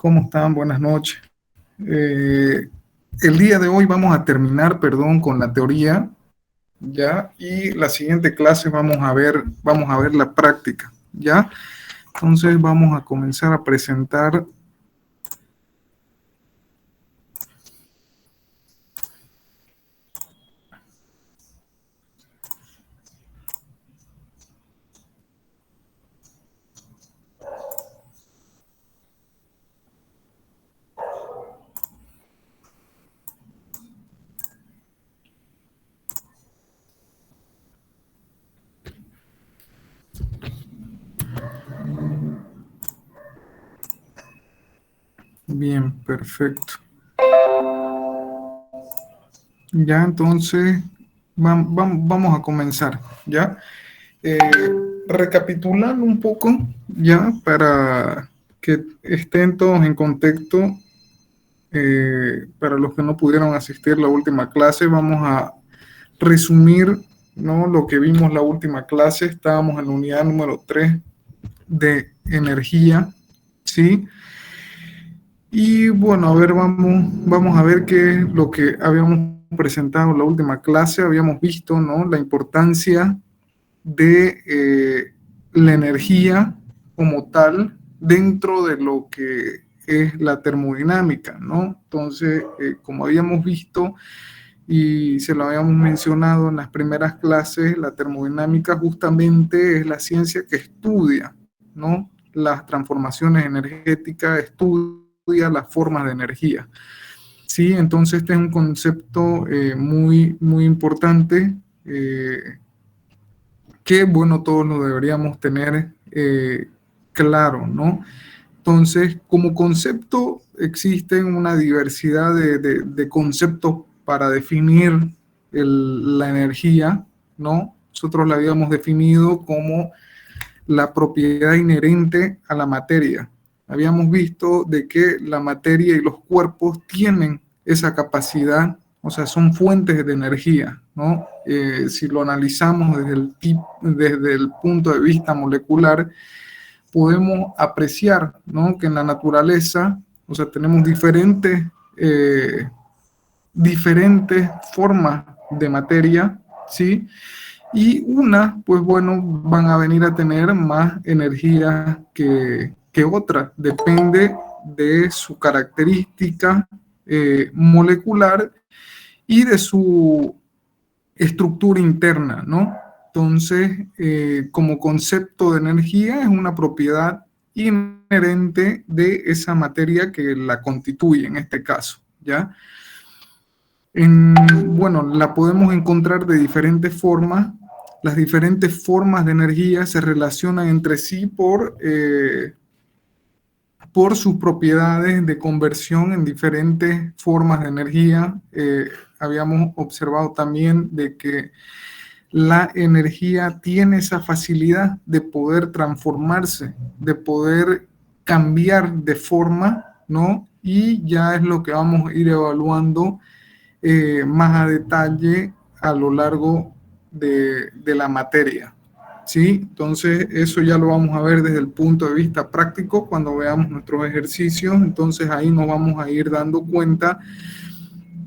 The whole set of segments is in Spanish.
¿Cómo están? Buenas noches. Eh, el día de hoy vamos a terminar, perdón, con la teoría, ¿ya? Y la siguiente clase vamos a ver la práctica, ¿ya? Entonces vamos a comenzar a presentar. Bien, perfecto. Ya, entonces vamos a comenzar, ¿ya? Eh, Recapitulando un poco, ya, para que estén todos en contexto. Para los que no pudieron asistir la última clase, vamos a resumir, ¿no?, lo que vimos la última clase. Estábamos en la unidad número 3 de energía, ¿sí? Y bueno, a ver, vamos a ver qué es lo que habíamos presentado en la última clase. Habíamos visto, ¿no?, la importancia de la energía como tal dentro de lo que es la termodinámica, ¿no? Entonces, como habíamos visto y se lo habíamos mencionado en las primeras clases, la termodinámica justamente es la ciencia que estudia, ¿no?, las transformaciones energéticas, estudia las formas de energía. Sí, entonces este es un concepto muy importante, que, bueno, todos lo deberíamos tener claro, ¿no? Entonces, como concepto, existen una diversidad de conceptos para definir la energía, ¿no? Nosotros la habíamos definido como la propiedad inherente a la materia. Habíamos visto de que la materia y los cuerpos tienen esa capacidad, o sea, son fuentes de energía, ¿no? Si lo analizamos desde el punto de vista molecular, podemos apreciar, ¿no?, que en la naturaleza, o sea, tenemos eh, diferentes formas de materia, ¿sí? Y una, pues bueno, van a venir a tener más energía que otra. Depende de su característica molecular y de su estructura interna, ¿no? Entonces, como concepto de energía, es una propiedad inherente de esa materia que la constituye en este caso, ¿ya? Bueno, la podemos encontrar de diferentes formas. Las diferentes formas de energía se relacionan entre sí por sus propiedades de conversión en diferentes formas de energía. Habíamos observado también de que la energía tiene esa facilidad de poder transformarse, de poder cambiar de forma, ¿no? Y ya es lo que vamos a ir evaluando más a detalle a lo largo de la materia, ¿sí? Entonces, eso ya lo vamos a ver desde el punto de vista práctico cuando veamos nuestros ejercicios. Entonces, ahí nos vamos a ir dando cuenta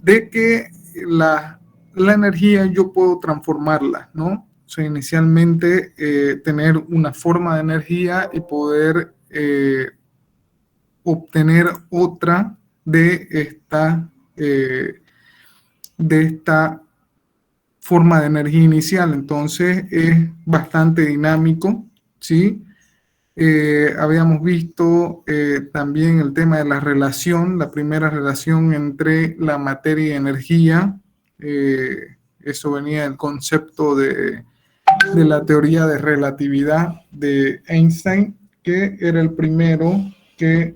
de que la energía yo puedo transformarla, ¿no? O sea, inicialmente tener una forma de energía y poder obtener otra de eh, esta forma de energía inicial. Entonces es bastante dinámico, ¿sí? Habíamos visto también el tema de la relación, la primera relación entre la materia y energía. Eso venía del concepto de la teoría de relatividad de Einstein, que era el primero que,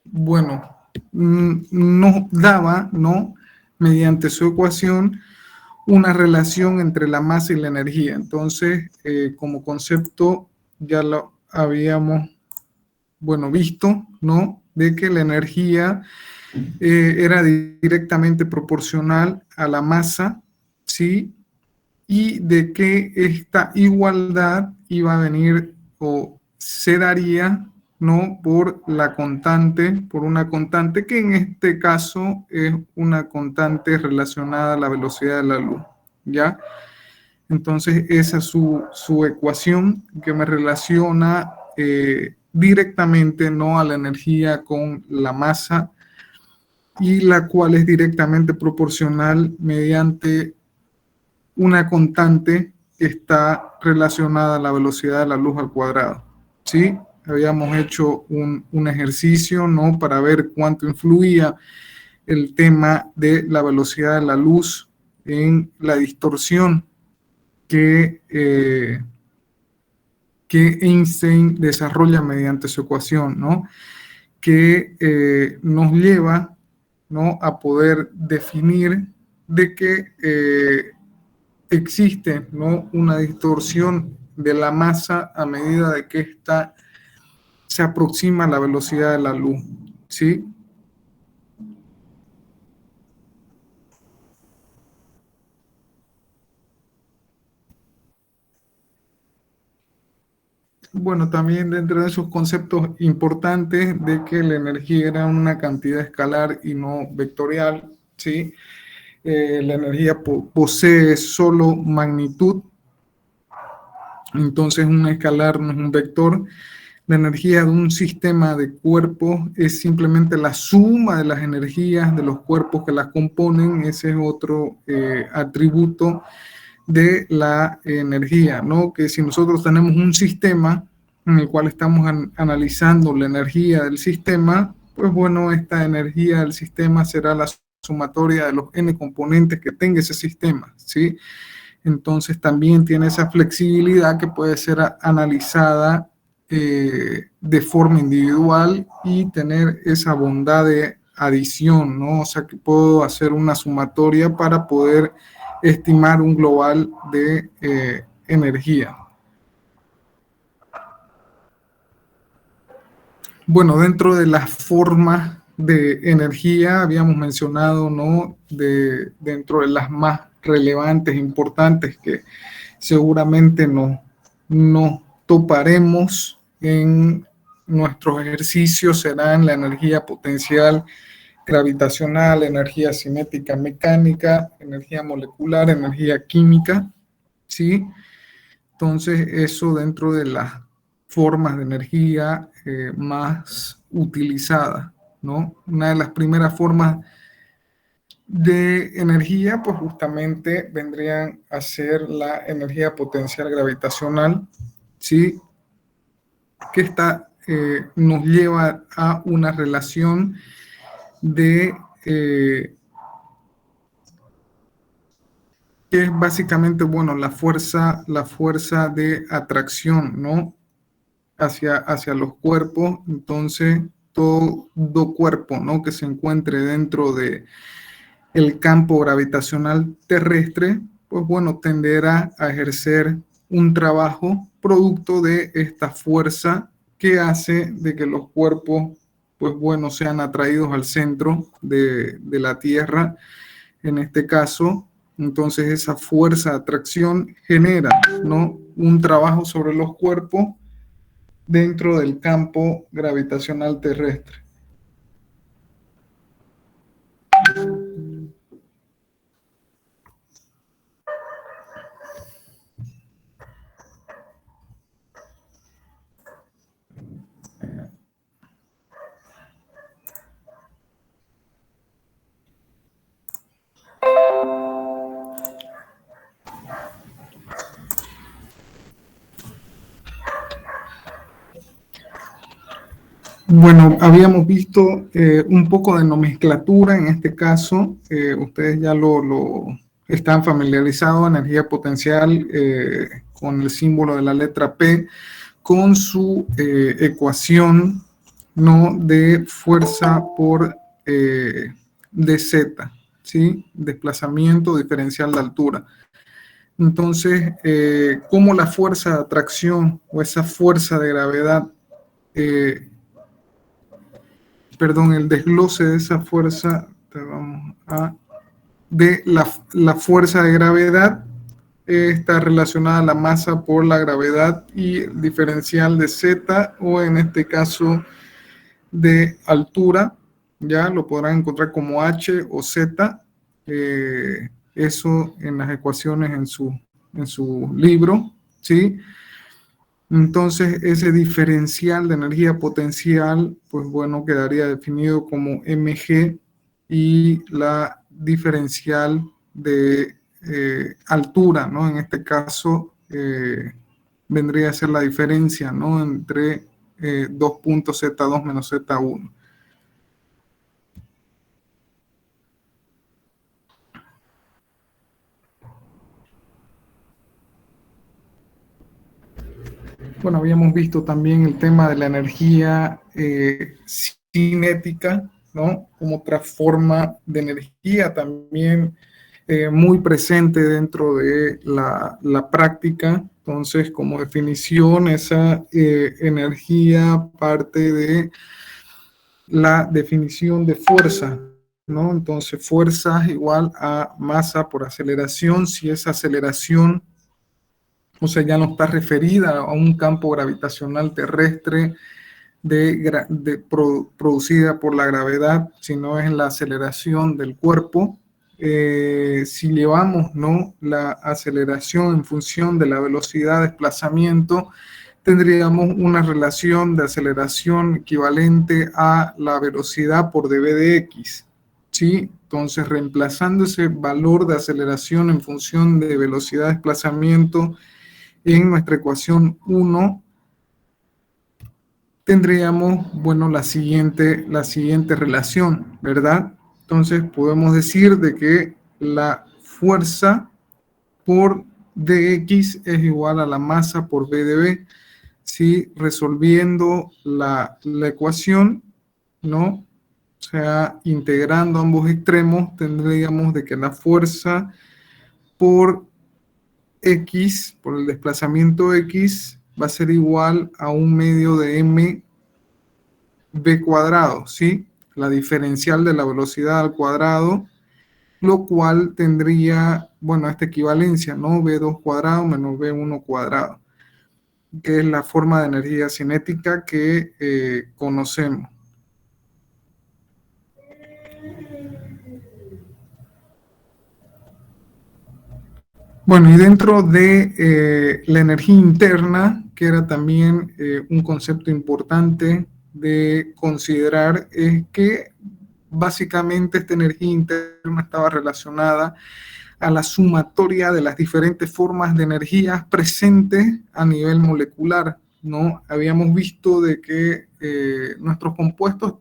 bueno, nos daba, ¿no?, mediante su ecuación, una relación entre la masa y la energía. Entonces, como concepto, ya lo habíamos, bueno, visto, ¿no?, de que la energía era directamente proporcional a la masa, ¿sí? Y de que esta igualdad iba a venir o se daría, ¿no? Por la constante, por una constante que en este caso es una constante relacionada a la velocidad de la luz, ¿ya? Entonces esa es su ecuación que me relaciona directamente, ¿no? A la energía con la masa, y la cual es directamente proporcional mediante una constante que está relacionada a la velocidad de la luz al cuadrado. ¿Sí? Habíamos hecho un ejercicio, ¿no? Para ver cuánto influía el tema de la velocidad de la luz en la distorsión que Einstein desarrolla mediante su ecuación, ¿no? Que nos lleva, ¿no? A poder definir de que existe, ¿no? Una distorsión de la masa a medida de que ésta se aproxima a la velocidad de la luz, ¿sí? Bueno, también dentro de esos conceptos importantes de que la energía era una cantidad escalar y no vectorial, ¿sí? La energía posee solo magnitud, entonces un escalar no es un vector. La energía de un sistema de cuerpos es simplemente la suma de las energías de los cuerpos que las componen. Ese es otro atributo de la energía, ¿no? Que si nosotros tenemos un sistema en el cual estamos analizando la energía del sistema, pues bueno, esta energía del sistema será la sumatoria de los n componentes que tenga ese sistema, ¿sí? Entonces también tiene esa flexibilidad que puede ser analizada de forma individual y tener esa bondad de adición, ¿no? O sea que puedo hacer una sumatoria para poder estimar un global de energía. Bueno, dentro de las formas de energía habíamos mencionado, ¿no? Dentro de las más relevantes, importantes, que seguramente nos toparemos en nuestros ejercicios, serán la energía potencial gravitacional, energía cinética mecánica, energía molecular, energía química, ¿sí? Entonces, eso dentro de las formas de energía más utilizadas, ¿no? Una de las primeras formas de energía, pues justamente vendrían a ser la energía potencial gravitacional, ¿sí? Que nos lleva a una relación de que es básicamente, bueno, la fuerza de atracción, ¿no? Hacia los cuerpos. Entonces, todo cuerpo, ¿no? Que se encuentre dentro de el campo gravitacional terrestre, pues bueno, tenderá a ejercer un trabajo producto de esta fuerza que hace de que los cuerpos, pues bueno, sean atraídos al centro de la Tierra, en este caso. Entonces esa fuerza de atracción genera, ¿no? Un trabajo sobre los cuerpos dentro del campo gravitacional terrestre. Bueno, habíamos visto un poco de nomenclatura en este caso. Ustedes ya lo están familiarizados, energía potencial con el símbolo de la letra P, con su ecuación, ¿no? De fuerza por dz, ¿sí? Desplazamiento diferencial de altura. Entonces, ¿cómo la fuerza de atracción o esa fuerza de gravedad el desglose de esa fuerza, de la fuerza de gravedad está relacionada a la masa por la gravedad y el diferencial de Z, o en este caso de altura, ya lo podrán encontrar como H o Z, eso en las ecuaciones en su libro, ¿sí? Entonces, ese diferencial de energía potencial, pues bueno, quedaría definido como mg, y la diferencial de altura, ¿no? En este caso, vendría a ser la diferencia, ¿no? Entre 2 puntos Z2 menos Z1. Bueno, habíamos visto también el tema de la energía cinética, ¿no? Como otra forma de energía también muy presente dentro de la práctica. Entonces, como definición, esa energía parte de la definición de fuerza, ¿no? Entonces, fuerza es igual a masa por aceleración. Si esa aceleración, o sea, ya no está referida a un campo gravitacional terrestre producida por la gravedad, sino es la aceleración del cuerpo. Si llevamos, ¿no?, la aceleración en función de la velocidad de desplazamiento, tendríamos una relación de aceleración equivalente a la velocidad por dv de x, ¿sí? Entonces, reemplazando ese valor de aceleración en función de velocidad de desplazamiento en nuestra ecuación 1, tendríamos, bueno, la siguiente relación, ¿verdad? Entonces, podemos decir de que la fuerza por dx es igual a la masa por v de v. Si resolviendo la ecuación, ¿no? O sea, integrando ambos extremos, tendríamos de que la fuerza por x, por el desplazamiento x, va a ser igual a 1/2 de m v cuadrado, ¿sí? La diferencial de la velocidad al cuadrado, lo cual tendría, bueno, esta equivalencia, ¿no? V2 cuadrado menos V1 cuadrado, que es la forma de energía cinética que conocemos. Bueno, y dentro de la energía interna, que era también un concepto importante de considerar, es que básicamente esta energía interna estaba relacionada a la sumatoria de las diferentes formas de energías presentes a nivel molecular, ¿no? Habíamos visto de que nuestros compuestos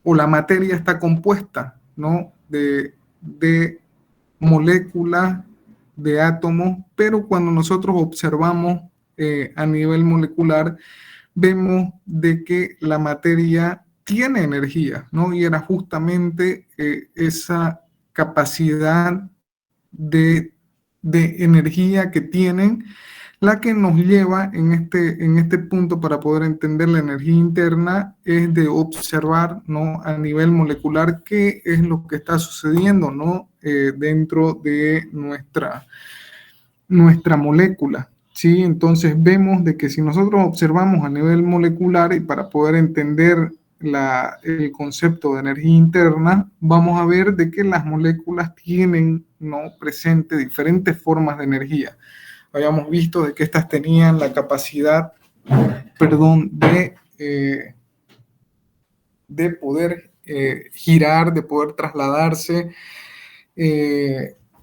o la materia está compuesta, ¿no? De moléculas, de átomos, pero cuando nosotros observamos a nivel molecular, vemos de que la materia tiene energía, ¿no? Y era justamente esa capacidad de, de energía que tienen la que nos lleva en este punto para poder entender la energía interna, es de observar, ¿no?, a nivel molecular qué es lo que está sucediendo, ¿no?, dentro de nuestra molécula, ¿sí? Entonces vemos de que si nosotros observamos a nivel molecular, y para poder entender el concepto de energía interna, vamos a ver de que las moléculas tienen, ¿no?, presente diferentes formas de energía. Habíamos visto de que estas tenían la capacidad, perdón, de poder girar, de poder trasladarse,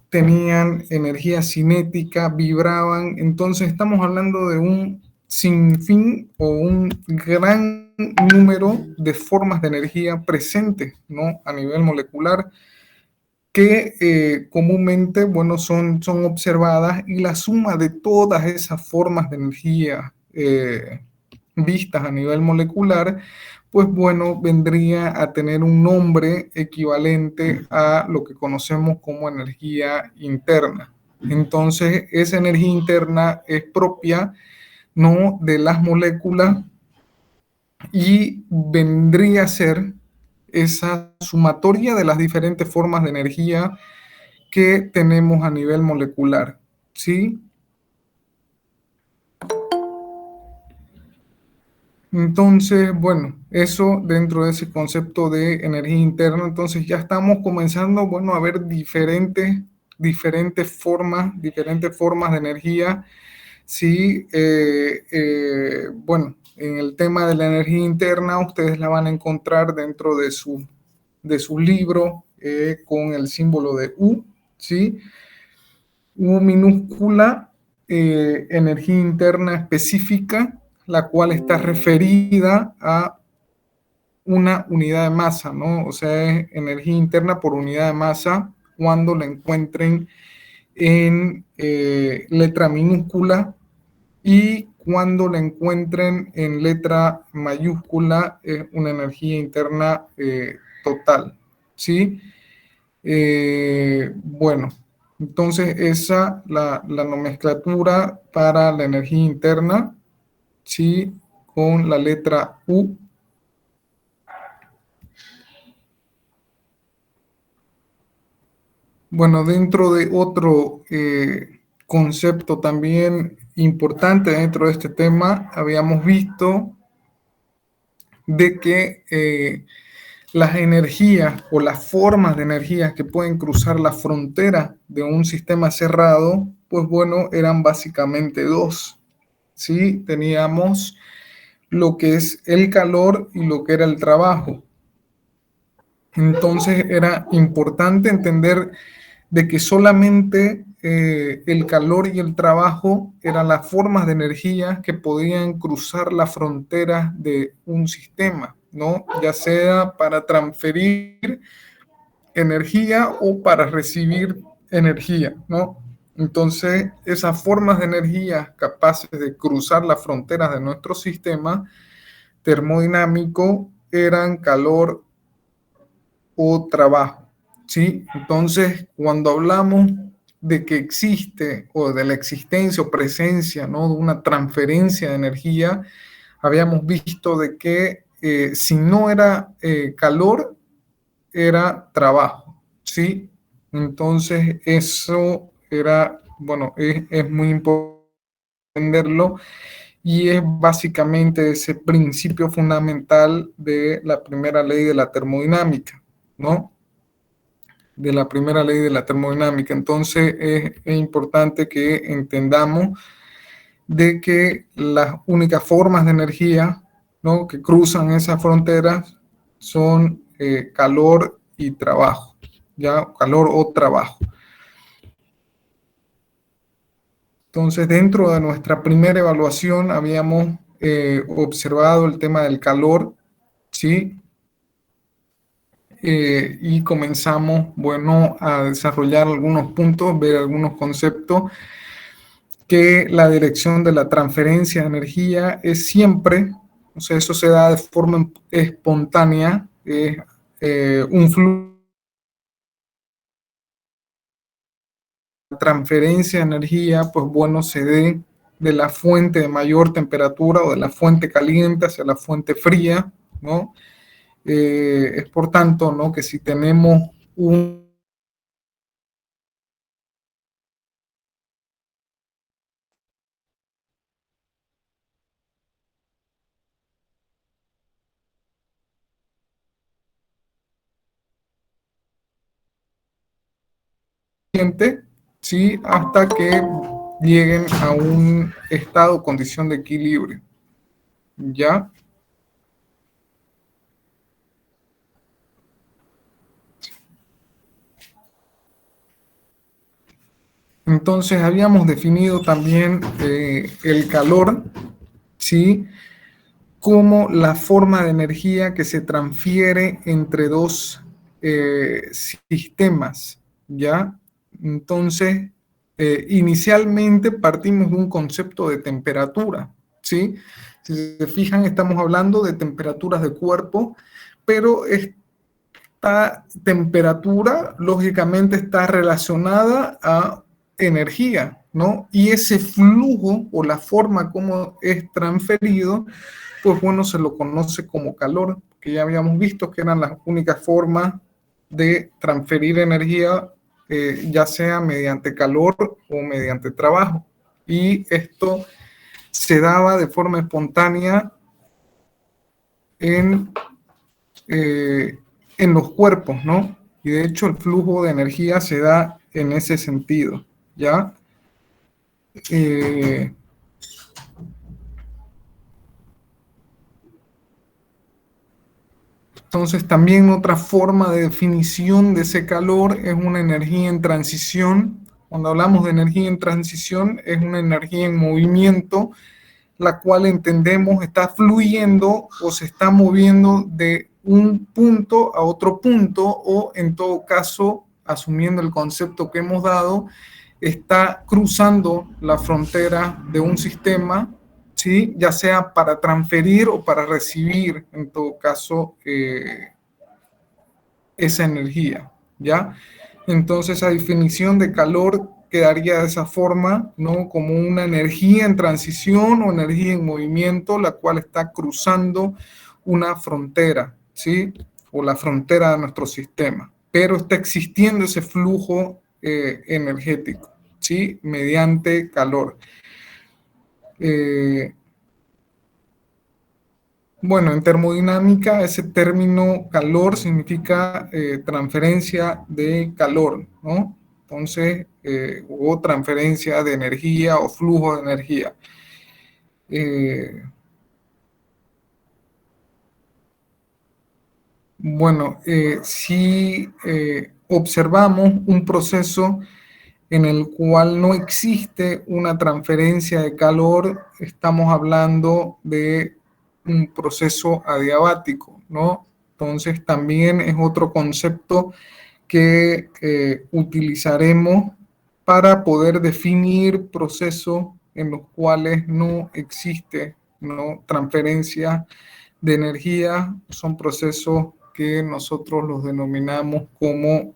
tenían energía cinética, vibraban. Entonces estamos hablando de un sinfín o un gran número de formas de energía presentes, ¿no?, a nivel molecular, que comúnmente, bueno, son observadas, y la suma de todas esas formas de energía vistas a nivel molecular, pues bueno, vendría a tener un nombre equivalente a lo que conocemos como energía interna. Entonces, esa energía interna es propia, ¿no?, de las moléculas, y vendría a ser esa sumatoria de las diferentes formas de energía que tenemos a nivel molecular, ¿sí? Entonces, bueno, eso dentro de ese concepto de energía interna, entonces ya estamos comenzando, bueno, a ver diferentes formas de energía. Sí, bueno, en el tema de la energía interna, ustedes la van a encontrar dentro de su libro con el símbolo de U, ¿sí? U minúscula, energía interna específica, la cual está referida a una unidad de masa, ¿no? O sea, es energía interna por unidad de masa cuando la encuentren en letra minúscula, y cuando la encuentren en letra mayúscula es una energía interna total, ¿sí? Bueno, entonces esa la nomenclatura para la energía interna, ¿sí? Con la letra U. Bueno, dentro de otro concepto también importante dentro de este tema, habíamos visto de que las energías o las formas de energías que pueden cruzar la frontera de un sistema cerrado, pues bueno, eran básicamente dos, ¿sí? Teníamos lo que es el calor y lo que era el trabajo. Entonces era importante entender de que solamente el calor y el trabajo eran las formas de energía que podían cruzar las fronteras de un sistema, ¿no? Ya sea para transferir energía o para recibir energía, ¿no? Entonces, esas formas de energía capaces de cruzar las fronteras de nuestro sistema termodinámico eran calor o trabajo, ¿sí? Entonces, cuando hablamos de que existe o de la existencia o presencia, ¿no? De una transferencia de energía, habíamos visto de que si no era calor, era trabajo, ¿sí? Entonces, eso era, bueno, es muy importante entenderlo, y es básicamente ese principio fundamental de la primera ley de la termodinámica, ¿no? De la primera ley de la termodinámica. Entonces es importante que entendamos de que las únicas formas de energía, ¿no? Que cruzan esas fronteras son calor y trabajo, ya calor o trabajo. Entonces, dentro de nuestra primera evaluación habíamos observado el tema del calor, ¿sí? Y comenzamos, bueno, a desarrollar algunos puntos, ver algunos conceptos, que la dirección de la transferencia de energía es siempre, o sea, eso se da de forma espontánea, es un flujo. La transferencia de energía, pues bueno, se dé de la fuente de mayor temperatura o de la fuente caliente hacia la fuente fría, ¿no? Es por tanto, ¿no? Que si tenemos un cliente, ¿sí? Hasta que lleguen a un estado o condición de equilibrio, ¿ya? Entonces habíamos definido también el calor, ¿sí? Como la forma de energía que se transfiere entre dos sistemas, ¿ya? Entonces, inicialmente partimos de un concepto de temperatura, ¿sí? Si se fijan, estamos hablando de temperaturas de cuerpo, pero esta temperatura lógicamente está relacionada a energía, ¿no? Y ese flujo o la forma como es transferido, pues bueno, se lo conoce como calor, que ya habíamos visto que eran las únicas formas de transferir energía ya sea mediante calor o mediante trabajo. Y esto se daba de forma espontánea en, eh, en los cuerpos, ¿no? Y de hecho el flujo de energía se da en ese sentido, ¿ya? Eh, entonces también otra forma de definición de ese calor es una energía en transición. Cuando hablamos de energía en transición, es una energía en movimiento, la cual entendemos está fluyendo o se está moviendo de un punto a otro punto, o en todo caso, asumiendo el concepto que hemos dado, está cruzando la frontera de un sistema, ¿sí? Ya sea para transferir o para recibir, en todo caso, esa energía, ¿ya? Entonces, esa definición de calor quedaría de esa forma, ¿no? Como una energía en transición o energía en movimiento, la cual está cruzando una frontera, ¿sí? O la frontera de nuestro sistema, pero está existiendo ese flujo energético, ¿sí? Mediante calor. Eh, Bueno, en termodinámica ese término calor significa transferencia de calor, ¿no? Entonces, o transferencia de energía o flujo de energía. Eh, bueno, si observamos un proceso en el cual no existe una transferencia de calor, estamos hablando de un proceso adiabático, ¿no? Entonces también es otro concepto que utilizaremos para poder definir procesos en los cuales no existe, ¿no?, transferencia de energía. Son procesos que nosotros los denominamos como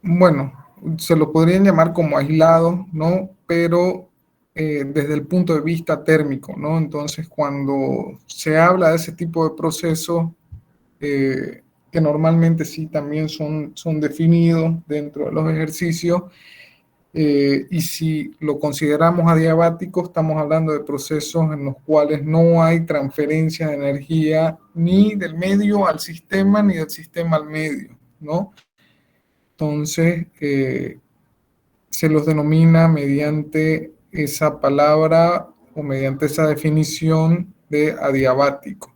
bueno, se lo podrían llamar como aislados, ¿no? Pero desde el punto de vista térmico, ¿no? Entonces, cuando se habla de ese tipo de procesos, que normalmente sí también son definidos dentro de los ejercicios, y si lo consideramos adiabático, estamos hablando de procesos en los cuales no hay transferencia de energía ni del medio al sistema, ni del sistema al medio, ¿no? Entonces, se los denomina mediante esa palabra o mediante esa definición de adiabático.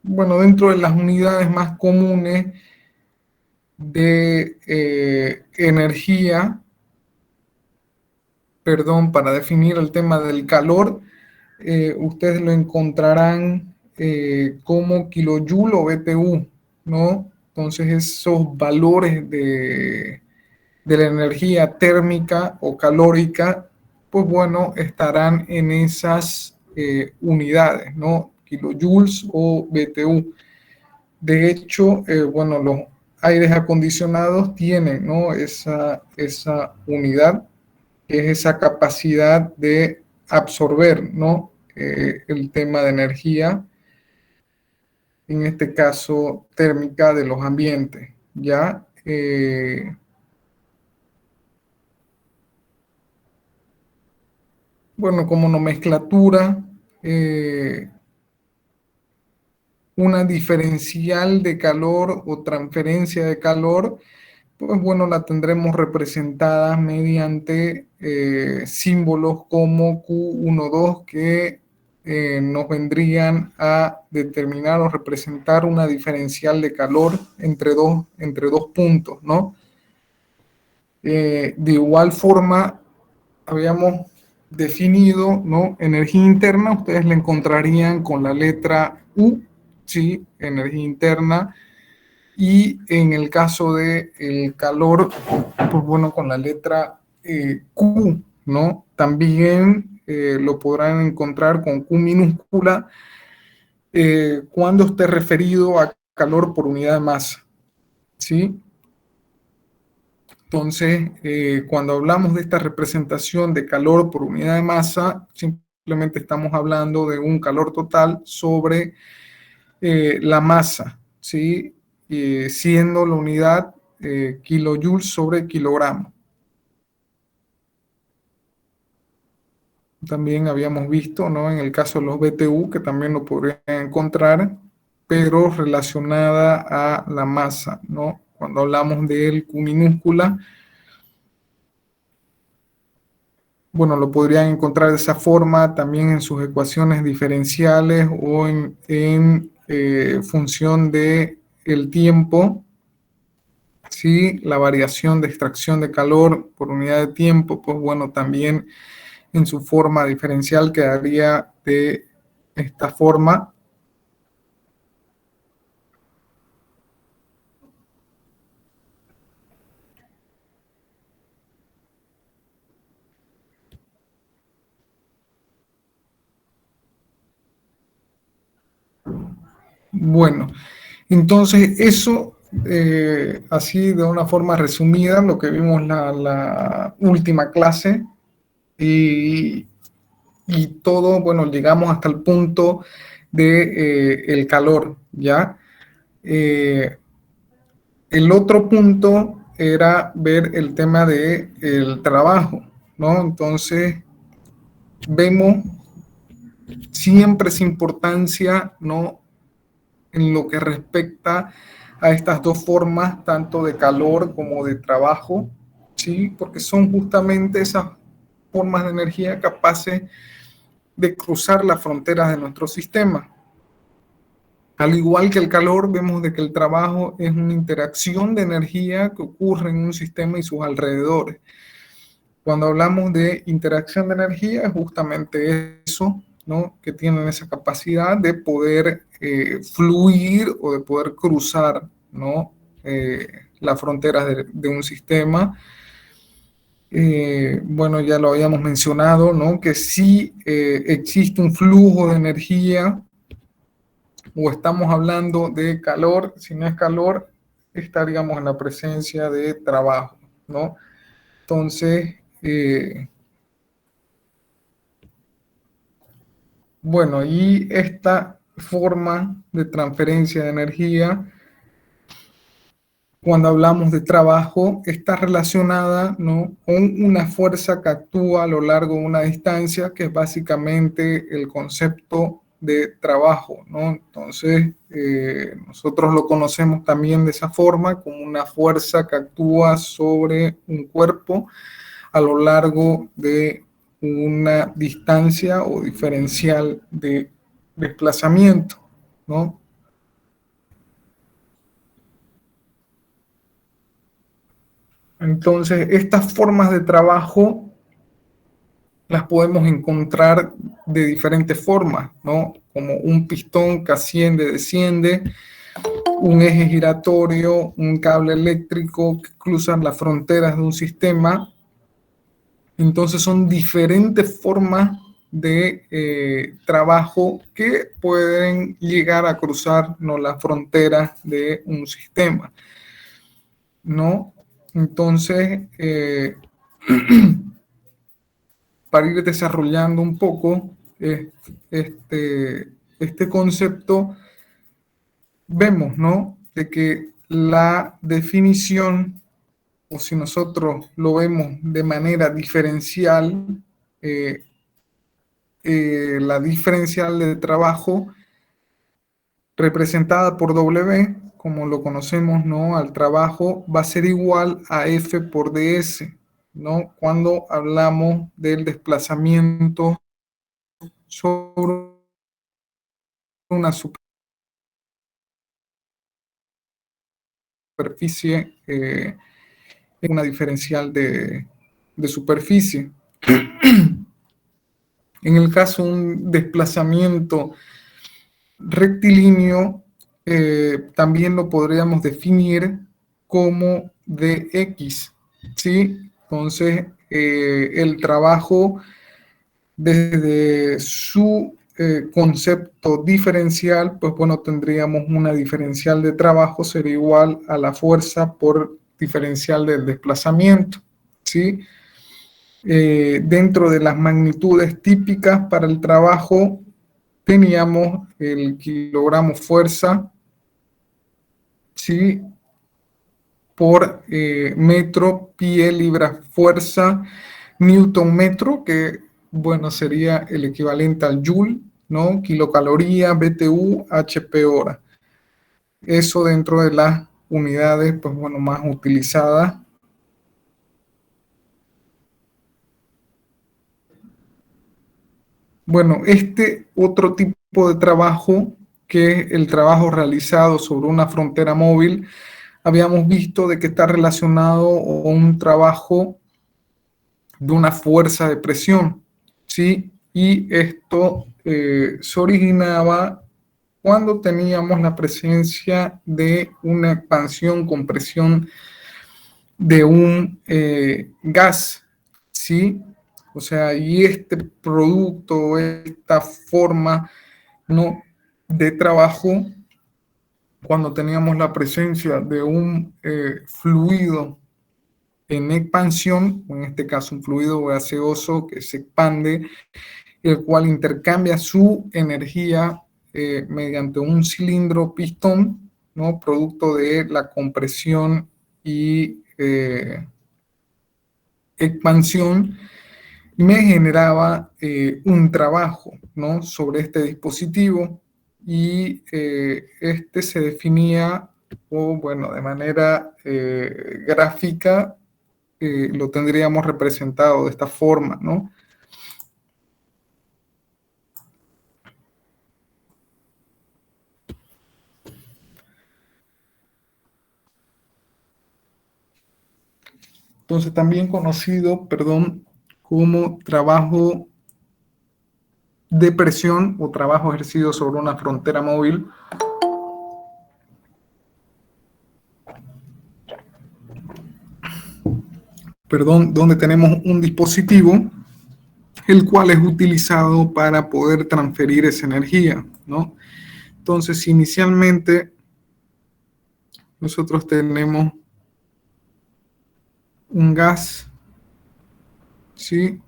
Bueno, dentro de las unidades más comunes de energía, perdón, para definir el tema del calor, ustedes lo encontrarán como kilojoule o BTU, ¿no? Entonces esos valores de la energía térmica o calórica, pues bueno, estarán en esas unidades, ¿no? Kilojoules o BTU. De hecho, bueno, los aires acondicionados tienen, ¿no?, esa unidad, que es esa capacidad de absorber, ¿no?, el tema de energía, en este caso térmica de los ambientes, ¿ya? Bueno, como nomenclatura, una diferencial de calor o transferencia de calor, pues bueno, la tendremos representada mediante símbolos como Q12, que nos vendrían a determinar o representar una diferencial de calor entre dos puntos, ¿no? De igual forma, habíamos definido, ¿no?, energía interna, ustedes la encontrarían con la letra U, ¿sí? Energía interna. Y en el caso de el calor, pues bueno, con la letra Q, ¿no? También lo podrán encontrar con Q minúscula cuando esté referido a calor por unidad de masa, ¿sí? Entonces, cuando hablamos de esta representación de calor por unidad de masa, simplemente estamos hablando de un calor total sobre la masa, ¿sí? Siendo la unidad kilojoules sobre kilogramo. También habíamos visto, ¿no? En el caso de los BTU, que también lo podrían encontrar, pero relacionada a la masa, ¿no? Cuando hablamos del Q minúscula, bueno, lo podrían encontrar de esa forma también en sus ecuaciones diferenciales o en función de el tiempo, ¿sí? La variación de extracción de calor por unidad de tiempo, pues bueno, también en su forma diferencial quedaría de esta forma. Bueno, entonces eso, así de una forma resumida, lo que vimos la última clase y, y todo, bueno, llegamos hasta el punto de el calor, ¿ya? Eh, el otro punto era ver el tema de el trabajo, ¿no? Entonces, vemos siempre esa importancia, ¿no? En lo que respecta a estas dos formas, tanto de calor como de trabajo, ¿sí? Porque son justamente esas formas de energía capaces de cruzar las fronteras de nuestro sistema. Al igual que el calor, vemos de que el trabajo es una interacción de energía que ocurre en un sistema y sus alrededores. Cuando hablamos de interacción de energía, es justamente eso, ¿no? Que tienen esa capacidad de poder fluir o de poder cruzar, ¿no? Las fronteras de un sistema. Bueno, ya lo habíamos mencionado, ¿no? Que si existe un flujo de energía o estamos hablando de calor, si no es calor, estaríamos en la presencia de trabajo, ¿no? Entonces, bueno, y esta forma de transferencia de energía, cuando hablamos de trabajo, está relacionada, ¿no? Con una fuerza que actúa a lo largo de una distancia, que es básicamente el concepto de trabajo, ¿no? Entonces, nosotros lo conocemos también de esa forma, como una fuerza que actúa sobre un cuerpo a lo largo de una distancia o diferencial de desplazamiento, ¿no? Entonces, estas formas de trabajo las podemos encontrar de diferentes formas, ¿no? Como un pistón que asciende, desciende, un eje giratorio, un cable eléctrico que cruzan las fronteras de un sistema. Entonces son diferentes formas de trabajo que pueden llegar a cruzar, ¿no? Las fronteras de un sistema, ¿no? Entonces, para ir desarrollando un poco este concepto, vemos, ¿no? De que la definición, o si nosotros lo vemos de manera diferencial, eh, la diferencial de trabajo representada por W, como lo conocemos, ¿no? Al trabajo va a ser igual a F por ds, ¿no? Cuando hablamos del desplazamiento sobre una superficie, una diferencial de superficie. En el caso de un desplazamiento rectilíneo, también lo podríamos definir como dx, ¿sí? Entonces, el trabajo desde su concepto diferencial, pues bueno, tendríamos una diferencial de trabajo, sería igual a la fuerza por diferencial del desplazamiento, ¿sí? Dentro de las magnitudes típicas para el trabajo, teníamos el kilogramo fuerza, ¿sí? Por metro, pie, libra, fuerza, newton metro, que bueno, sería el equivalente al joule, ¿no? Kilocaloría, BTU, HP hora. Eso dentro de las unidades, pues bueno, más utilizadas. Bueno, este otro tipo de trabajo, que es el trabajo realizado sobre una frontera móvil, habíamos visto de que está relacionado a un trabajo de una fuerza de presión, ¿sí? Y esto se originaba cuando teníamos la presencia de una expansión, compresión de un gas, ¿sí? O sea, y este producto, esta forma, ¿no?, de trabajo, cuando teníamos la presencia de un fluido en expansión, en este caso un fluido gaseoso que se expande, el cual intercambia su energía mediante un cilindro pistón, ¿no?, producto de la compresión y expansión, me generaba un trabajo, ¿no?, sobre este dispositivo, y este se definía, o bueno, de manera gráfica, lo tendríamos representado de esta forma, ¿no? Entonces, también conocido, perdón, como trabajo de presión o trabajo ejercido sobre una frontera móvil, perdón, donde tenemos un dispositivo el cual es utilizado para poder transferir esa energía, ¿no? Entonces, inicialmente nosotros tenemos un gas, ¿sí?,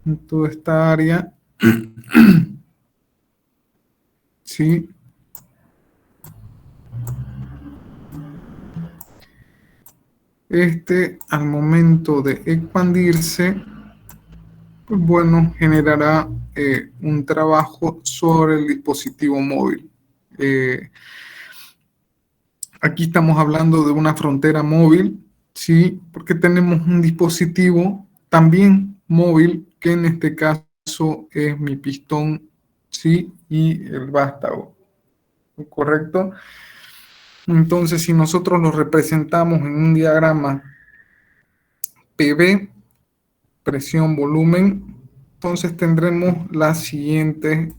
en toda esta área, ¿sí? Este, al momento de expandirse, pues bueno, generará un trabajo sobre el dispositivo móvil. Aquí estamos hablando de una frontera móvil, ¿sí? Porque tenemos un dispositivo también móvil, que en este caso es mi pistón, ¿sí?, y el vástago, ¿correcto? Entonces, si nosotros lo representamos en un diagrama PV, presión, volumen, entonces tendremos la siguiente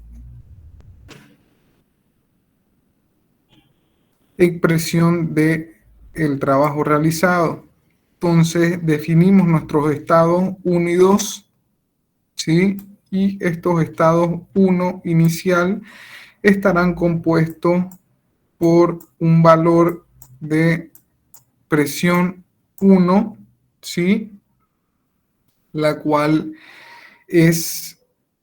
expresión de el trabajo realizado. Entonces definimos nuestros estados 1 y 2, ¿sí? Y estos estados 1 inicial estarán compuestos por un valor de presión 1, ¿sí?, la cual es,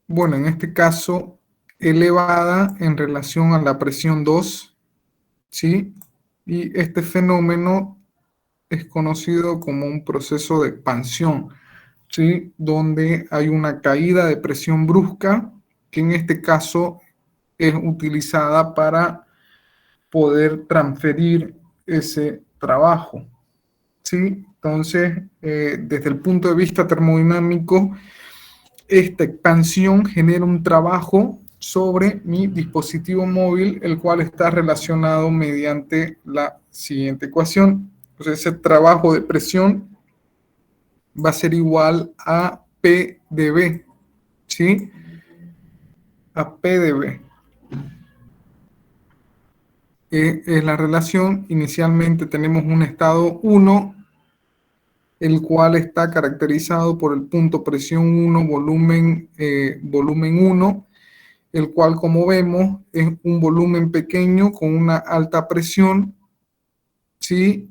bueno, en este caso, elevada en relación a la presión 2, ¿sí? Y este fenómeno es conocido como un proceso de expansión, ¿sí?, donde hay una caída de presión brusca, que en este caso es utilizada para poder transferir ese trabajo, ¿sí? Entonces, desde el punto de vista termodinámico, esta expansión genera un trabajo sobre mi dispositivo móvil, el cual está relacionado mediante la siguiente ecuación. Entonces, ese trabajo de presión va a ser igual a P de B, ¿sí? A P de B. Es la relación. Inicialmente tenemos un estado 1, el cual está caracterizado por el punto presión 1, volumen 1, el cual, como vemos, es un volumen pequeño con una alta presión, ¿sí?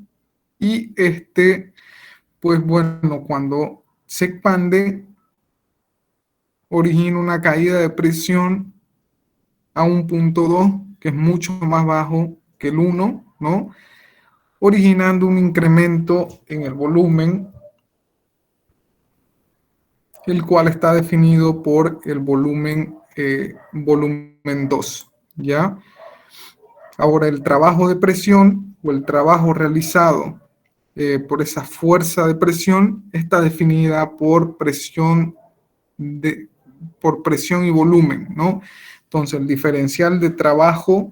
Y este pues bueno, cuando se expande, origina una caída de presión a un punto 2, que es mucho más bajo que el 1, ¿no? Originando un incremento en el volumen, el cual está definido por el volumen 2, ¿ya? Ahora, el trabajo de presión o el trabajo realizado por esa fuerza de presión está definida por presión y volumen, ¿no? Entonces, el diferencial de trabajo,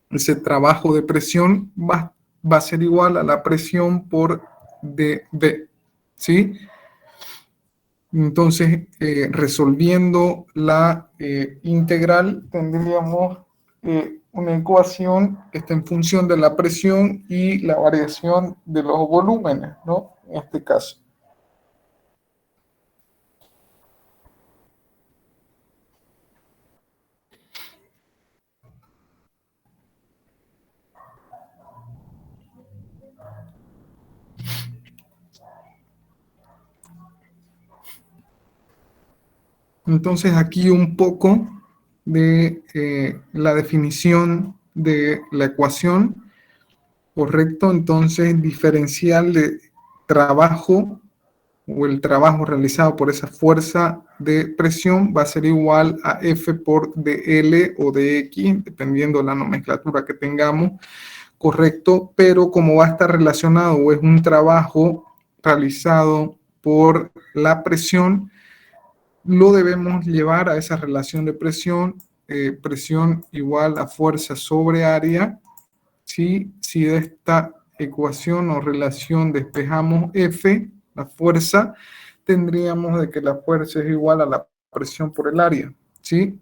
ese trabajo de presión va a ser igual a la presión por dV, ¿sí? Entonces, resolviendo la integral, tendríamos una ecuación que está en función de la presión y la variación de los volúmenes, ¿no? En este caso. Entonces, aquí un poco de la definición de la ecuación, ¿correcto? Entonces, diferencial de trabajo o el trabajo realizado por esa fuerza de presión va a ser igual a F por dL o dx, dependiendo de la nomenclatura que tengamos, correcto, pero como va a estar relacionado o es un trabajo realizado por la presión, lo debemos llevar a esa relación de presión, presión igual a fuerza sobre área. Si de esta ecuación o relación despejamos F, la fuerza, tendríamos de que la fuerza es igual a la presión por el área, ¿sí?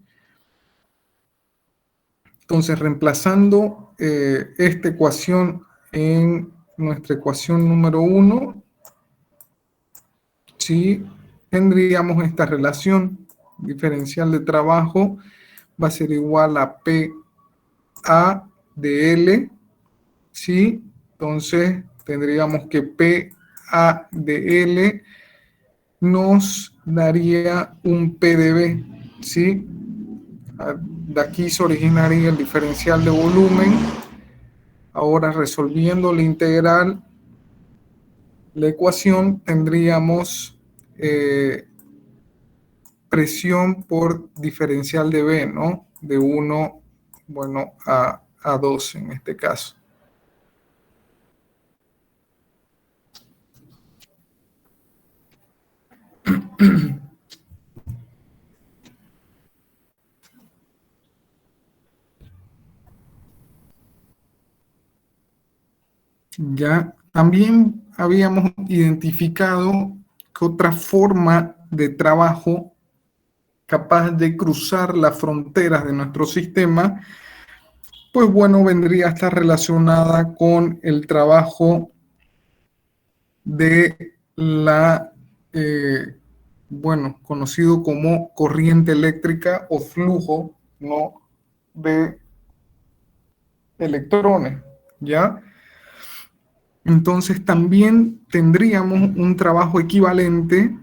Entonces, reemplazando esta ecuación en nuestra ecuación número 1, ¿sí? Tendríamos esta relación diferencial de trabajo, va a ser igual a PA de L, ¿sí? Entonces, tendríamos que PA de L nos daría un P de B, ¿sí? De aquí se originaría el diferencial de volumen. Ahora, resolviendo la integral, la ecuación, tendríamos presión por diferencial de B, ¿no? De 1, bueno, a 2 en este caso. Ya también habíamos identificado que otra forma de trabajo capaz de cruzar las fronteras de nuestro sistema, pues bueno, vendría a estar relacionada con el trabajo de bueno, conocido como corriente eléctrica o flujo, ¿no? De electrones, ¿ya? Entonces también tendríamos un trabajo equivalente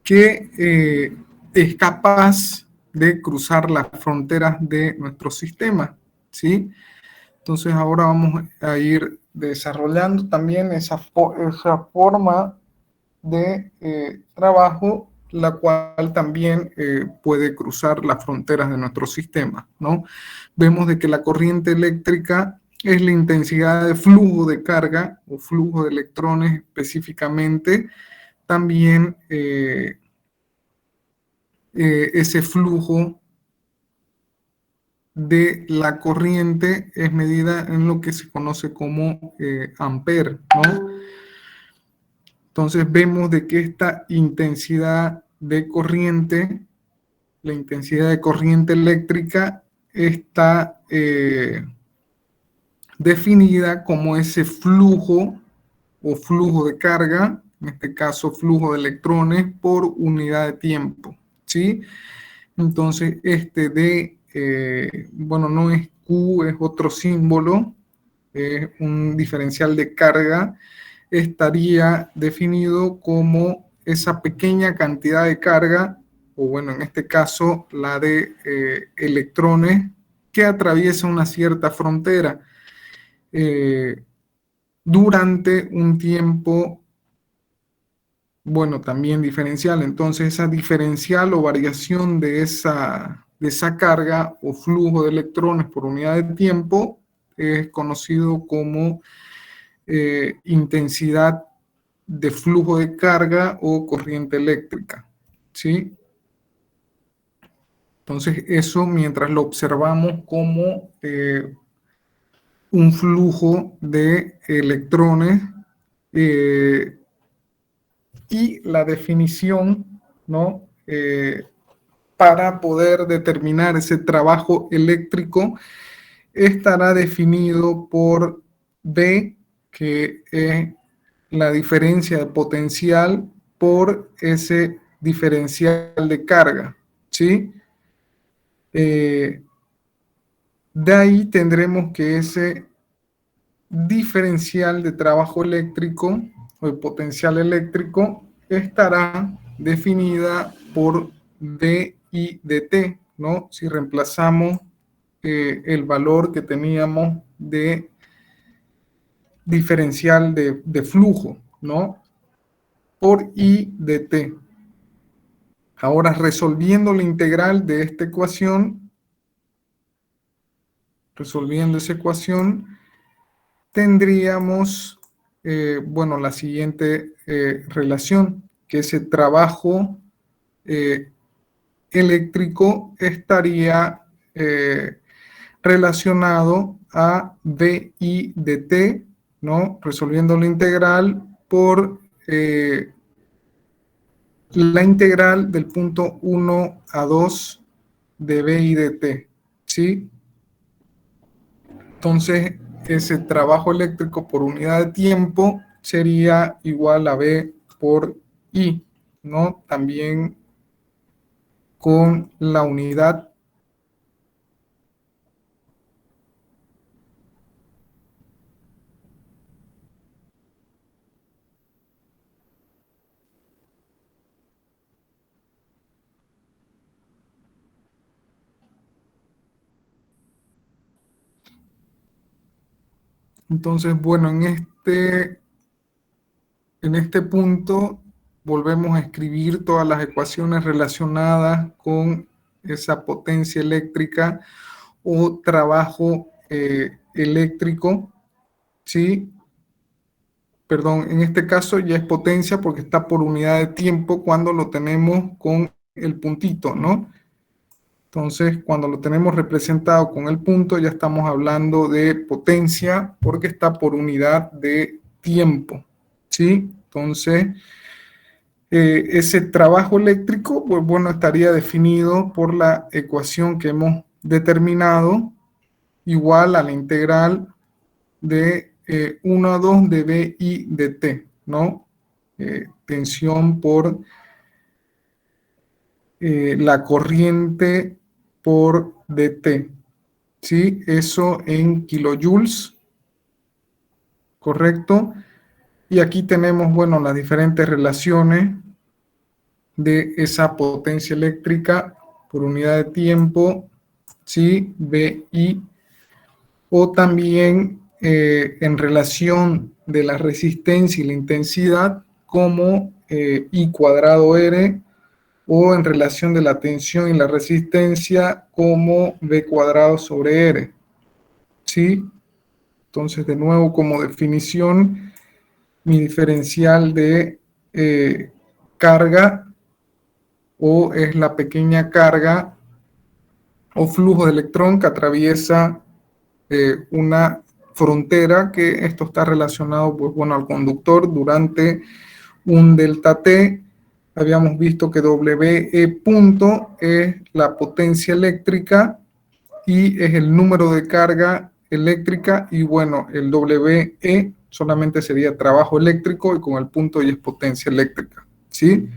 que es capaz de cruzar las fronteras de nuestro sistema, ¿sí? Entonces ahora vamos a ir desarrollando también esa forma de trabajo, la cual también puede cruzar las fronteras de nuestro sistema, ¿no? Vemos de que la corriente eléctrica es la intensidad de flujo de carga o flujo de electrones específicamente. También ese flujo de la corriente es medida en lo que se conoce como ampere, ¿no? Entonces vemos de que esta intensidad de corriente, la intensidad de corriente eléctrica, está definida como ese flujo o flujo de carga, en este caso flujo de electrones por unidad de tiempo, ¿sí? Entonces bueno, no es Q, es otro símbolo, es un diferencial de carga estaría definido como esa pequeña cantidad de carga, o bueno, en este caso la de electrones que atraviesa una cierta frontera durante un tiempo, bueno, también diferencial. Entonces, esa diferencial o variación de esa carga o flujo de electrones por unidad de tiempo es conocido como intensidad de flujo de carga o corriente eléctrica, ¿sí? Entonces, eso mientras lo observamos como un flujo de electrones eh, y la definición, ¿no? Para poder determinar ese trabajo eléctrico estará definido por B, que es la diferencia de potencial por ese diferencial de carga, ¿sí? Eh, de ahí tendremos que ese diferencial de trabajo eléctrico o de potencial eléctrico estará definida por dI de T, ¿no? Si reemplazamos el valor que teníamos de diferencial de flujo, ¿no? Por I de T. Ahora, resolviendo la integral de esta ecuación, resolviendo esa ecuación, tendríamos, bueno, la siguiente relación, que ese trabajo eh, eléctrico estaría relacionado a dI de T, ¿no? Resolviendo la integral por la integral del punto 1 a 2 de BI de T, ¿sí? Entonces, ese trabajo eléctrico por unidad de tiempo sería igual a B por I, ¿no? También con la unidad. Entonces, bueno, en este punto volvemos a escribir todas las ecuaciones relacionadas con esa potencia eléctrica o trabajo eléctrico, ¿sí? Perdón, en este caso ya es potencia porque está por unidad de tiempo cuando lo tenemos con el puntito, ¿no? Entonces, cuando lo tenemos representado con el punto, ya estamos hablando de potencia porque está por unidad de tiempo, ¿sí? Entonces, ese trabajo eléctrico, pues bueno, estaría definido por la ecuación que hemos determinado, igual a la integral de 1 a 2 de BI de T, ¿no? Tensión por la corriente por dt, ¿sí? Eso en kilojoules, ¿correcto? Y aquí tenemos, bueno, las diferentes relaciones de esa potencia eléctrica por unidad de tiempo, ¿sí? BI, o también en relación de la resistencia y la intensidad como I cuadrado R, o en relación de la tensión y la resistencia como V cuadrado sobre R, ¿sí? Entonces, de nuevo, como definición, mi diferencial de carga o es la pequeña carga o flujo de electrón que atraviesa una frontera, que esto está relacionado, pues bueno, al conductor durante un delta T. Habíamos visto que WE punto es la potencia eléctrica y es el número de carga eléctrica, y bueno, el WE solamente sería trabajo eléctrico y con el punto y es potencia eléctrica, ¿sí?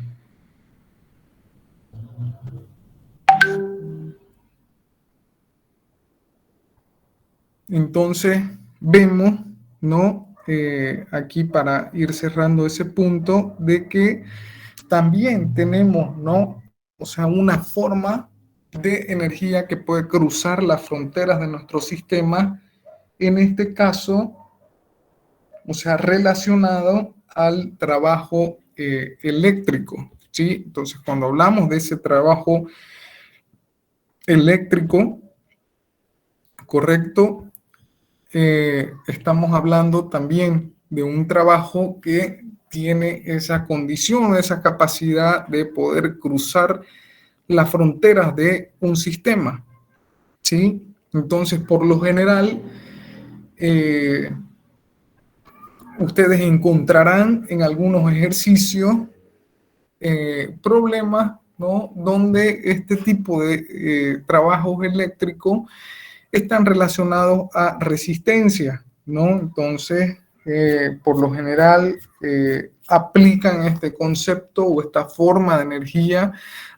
Entonces vemos, ¿no? aquí para ir cerrando ese punto de que también tenemos, ¿no? O sea, una forma de energía que puede cruzar las fronteras de nuestro sistema, en este caso, o sea, relacionado al trabajo eléctrico, ¿sí? Entonces, cuando hablamos de ese trabajo eléctrico, correcto, estamos hablando también de un trabajo que tiene esa condición, esa capacidad de poder cruzar las fronteras de un sistema, ¿sí? Entonces, por lo general, eh, ustedes encontrarán en algunos ejercicios problemas, ¿no? Donde este tipo de trabajos eléctricos están relacionados a resistencia, ¿no? Entonces, por lo general, aplican este concepto o esta forma de energía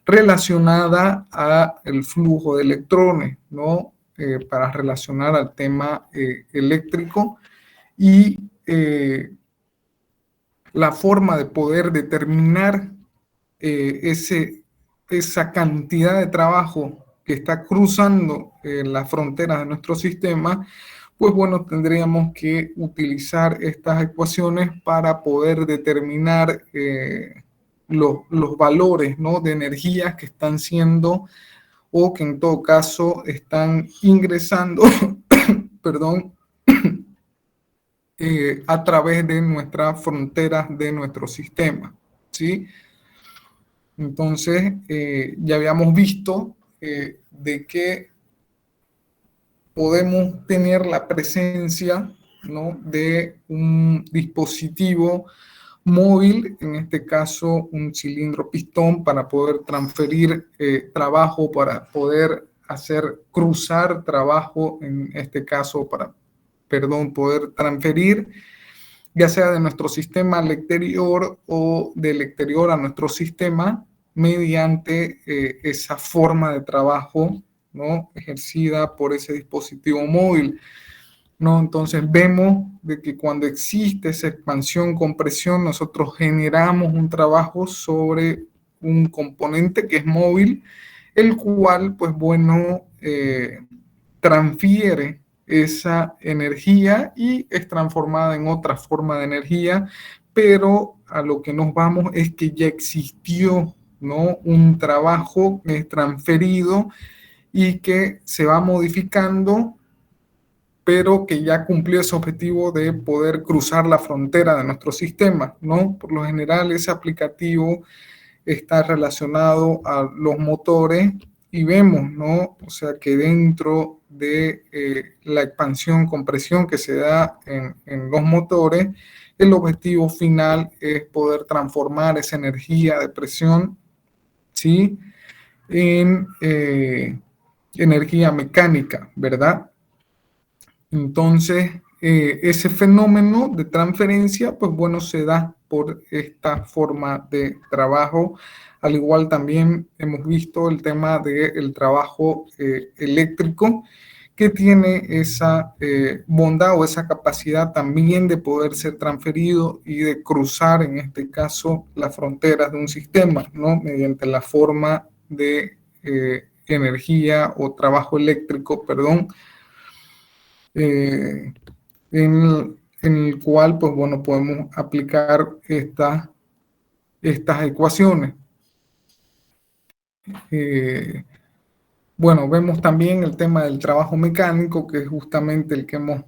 relacionada al flujo de electrones, ¿no? Para relacionar al tema eléctrico y la forma de poder determinar esa cantidad de trabajo que está cruzando las fronteras de nuestro sistema, pues bueno, tendríamos que utilizar estas ecuaciones para poder determinar los valores, ¿no? De energías que están siendo o que en todo caso están ingresando, perdón, a través de nuestras fronteras de nuestro sistema, ¿sí? Entonces, ya habíamos visto de que podemos tener la presencia, ¿no? De un dispositivo móvil, en este caso un cilindro pistón, para poder transferir trabajo, para poder hacer cruzar trabajo, en este caso para, perdón, poder transferir ya sea de nuestro sistema al exterior o del exterior a nuestro sistema mediante esa forma de trabajo, ¿no? Ejercida por ese dispositivo móvil, ¿no? Entonces vemos de que cuando existe esa expansión, compresión, nosotros generamos un trabajo sobre un componente que es móvil, el cual, pues bueno, transfiere esa energía y es transformada en otra forma de energía, pero a lo que nos vamos es que ya existió, ¿no? Un trabajo transferido y que se va modificando, pero que ya cumplió ese objetivo de poder cruzar la frontera de nuestro sistema, ¿no? Por lo general, ese aplicativo está relacionado a los motores y vemos, ¿no? O sea, que dentro de la expansión, compresión que se da en los motores, el objetivo final es poder transformar esa energía de presión, ¿sí? En energía mecánica, ¿verdad? Entonces, ese fenómeno de transferencia, pues bueno, se da por esta forma de trabajo. Al igual también hemos visto el tema del trabajo eléctrico, que tiene esa bondad o esa capacidad también de poder ser transferido y de cruzar, en este caso, las fronteras de un sistema, ¿no? Mediante la forma de energía o trabajo eléctrico, perdón, eh, en el cual, pues bueno, podemos aplicar estas ecuaciones. Eh, bueno, vemos también el tema del trabajo mecánico, que es justamente el que hemos,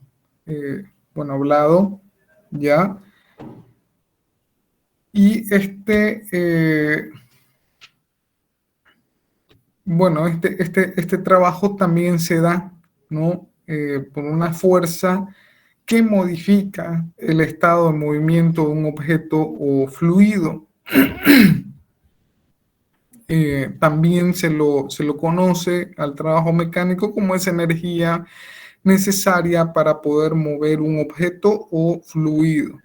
bueno, hablado ya. Y bueno, este trabajo también se da, ¿no? Por una fuerza que modifica el estado de movimiento de un objeto o fluido. También se lo conoce al trabajo mecánico como esa energía necesaria para poder mover un objeto o fluido.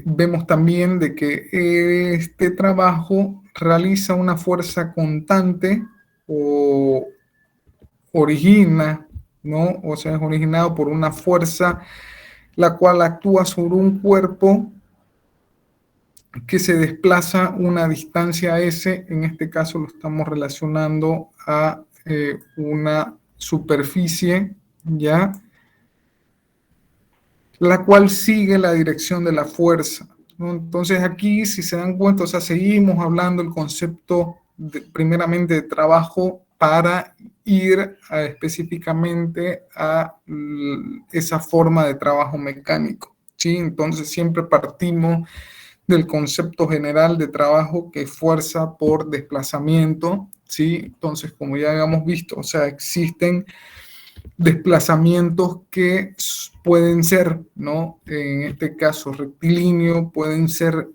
Vemos también de que este trabajo realiza una fuerza constante o origina ¿no? O sea, es originado por una fuerza la cual actúa sobre un cuerpo que se desplaza una distancia S, en este caso lo estamos relacionando a una superficie, ¿ya? La cual sigue la dirección de la fuerza, ¿no? Entonces aquí, si se dan cuenta, o sea, seguimos hablando el concepto primeramente de trabajo para ir específicamente a esa forma de trabajo mecánico, ¿sí? Entonces siempre partimos del concepto general de trabajo que es fuerza por desplazamiento, ¿sí? Entonces, como ya habíamos visto, o sea, existen desplazamientos que pueden ser, ¿no? En este caso, rectilíneo, pueden ser,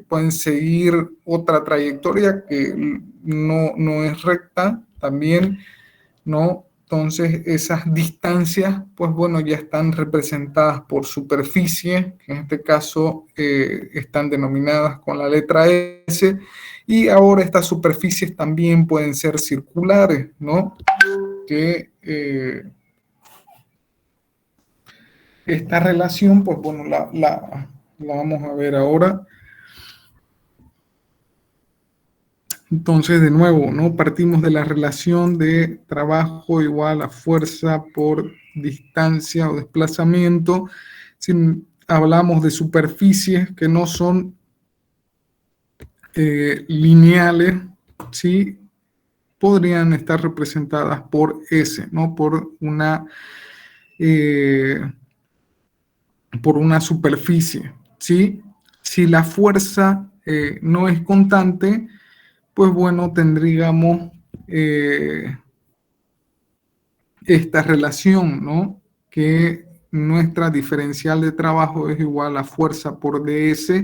pueden seguir otra trayectoria que no es recta también, ¿no? Entonces, esas distancias, pues bueno, ya están representadas por superficie, que en este caso están denominadas con la letra S, y ahora estas superficies también pueden ser circulares, ¿no? Que esta relación, pues bueno, la vamos a ver ahora. Entonces, de nuevo, ¿no? Partimos de la relación de trabajo igual a fuerza por distancia o desplazamiento. Si hablamos de superficies que no son lineales, ¿sí? Podrían estar representadas por S, ¿no? Eh, por una superficie, ¿sí? Si la fuerza no es constante, pues bueno, tendríamos esta relación, ¿no? Que nuestra diferencial de trabajo es igual a fuerza por ds,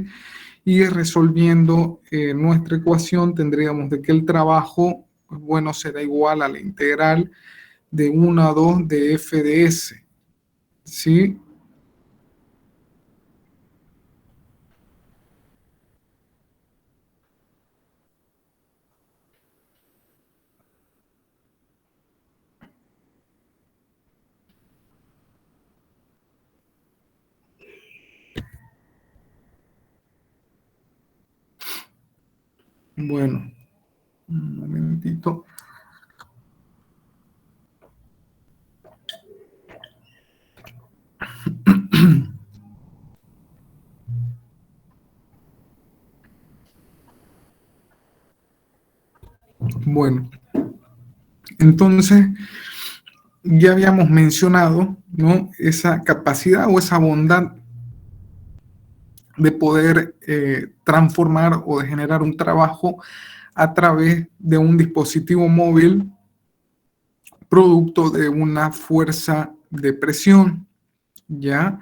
y resolviendo nuestra ecuación tendríamos de que el trabajo, pues bueno, será igual a la integral de 1 a 2 de f de s, ¿sí? Bueno, un momentito. Bueno, entonces ya habíamos mencionado, ¿no? Esa capacidad o esa bondad de poder transformar o de generar un trabajo a través de un dispositivo móvil producto de una fuerza de presión, ¿ya?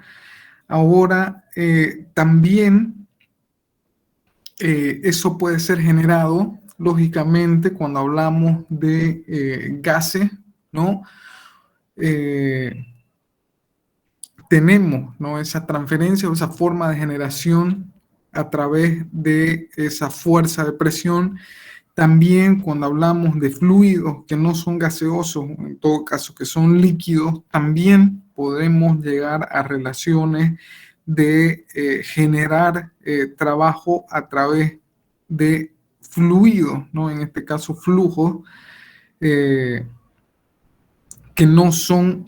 Ahora, también eso puede ser generado, lógicamente, cuando hablamos de gases, ¿no? Eh, tenemos, ¿no? Esa transferencia o esa forma de generación a través de esa fuerza de presión. También cuando hablamos de fluidos que no son gaseosos, en todo caso que son líquidos, también podemos llegar a relaciones de generar trabajo a través de fluidos, ¿no? En este caso flujos eh, que no son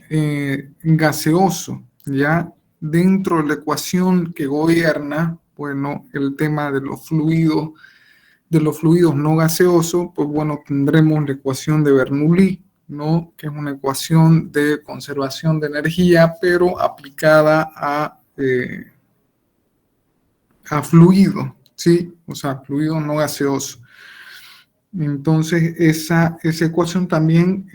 gaseosos, ¿ya? Dentro de la ecuación que gobierna, bueno, el tema de los fluidos no gaseosos, pues bueno, tendremos la ecuación de Bernoulli, ¿no? Que es una ecuación de conservación de energía, pero aplicada a fluidos, ¿sí? O sea, fluidos no gaseosos. Entonces, esa ecuación también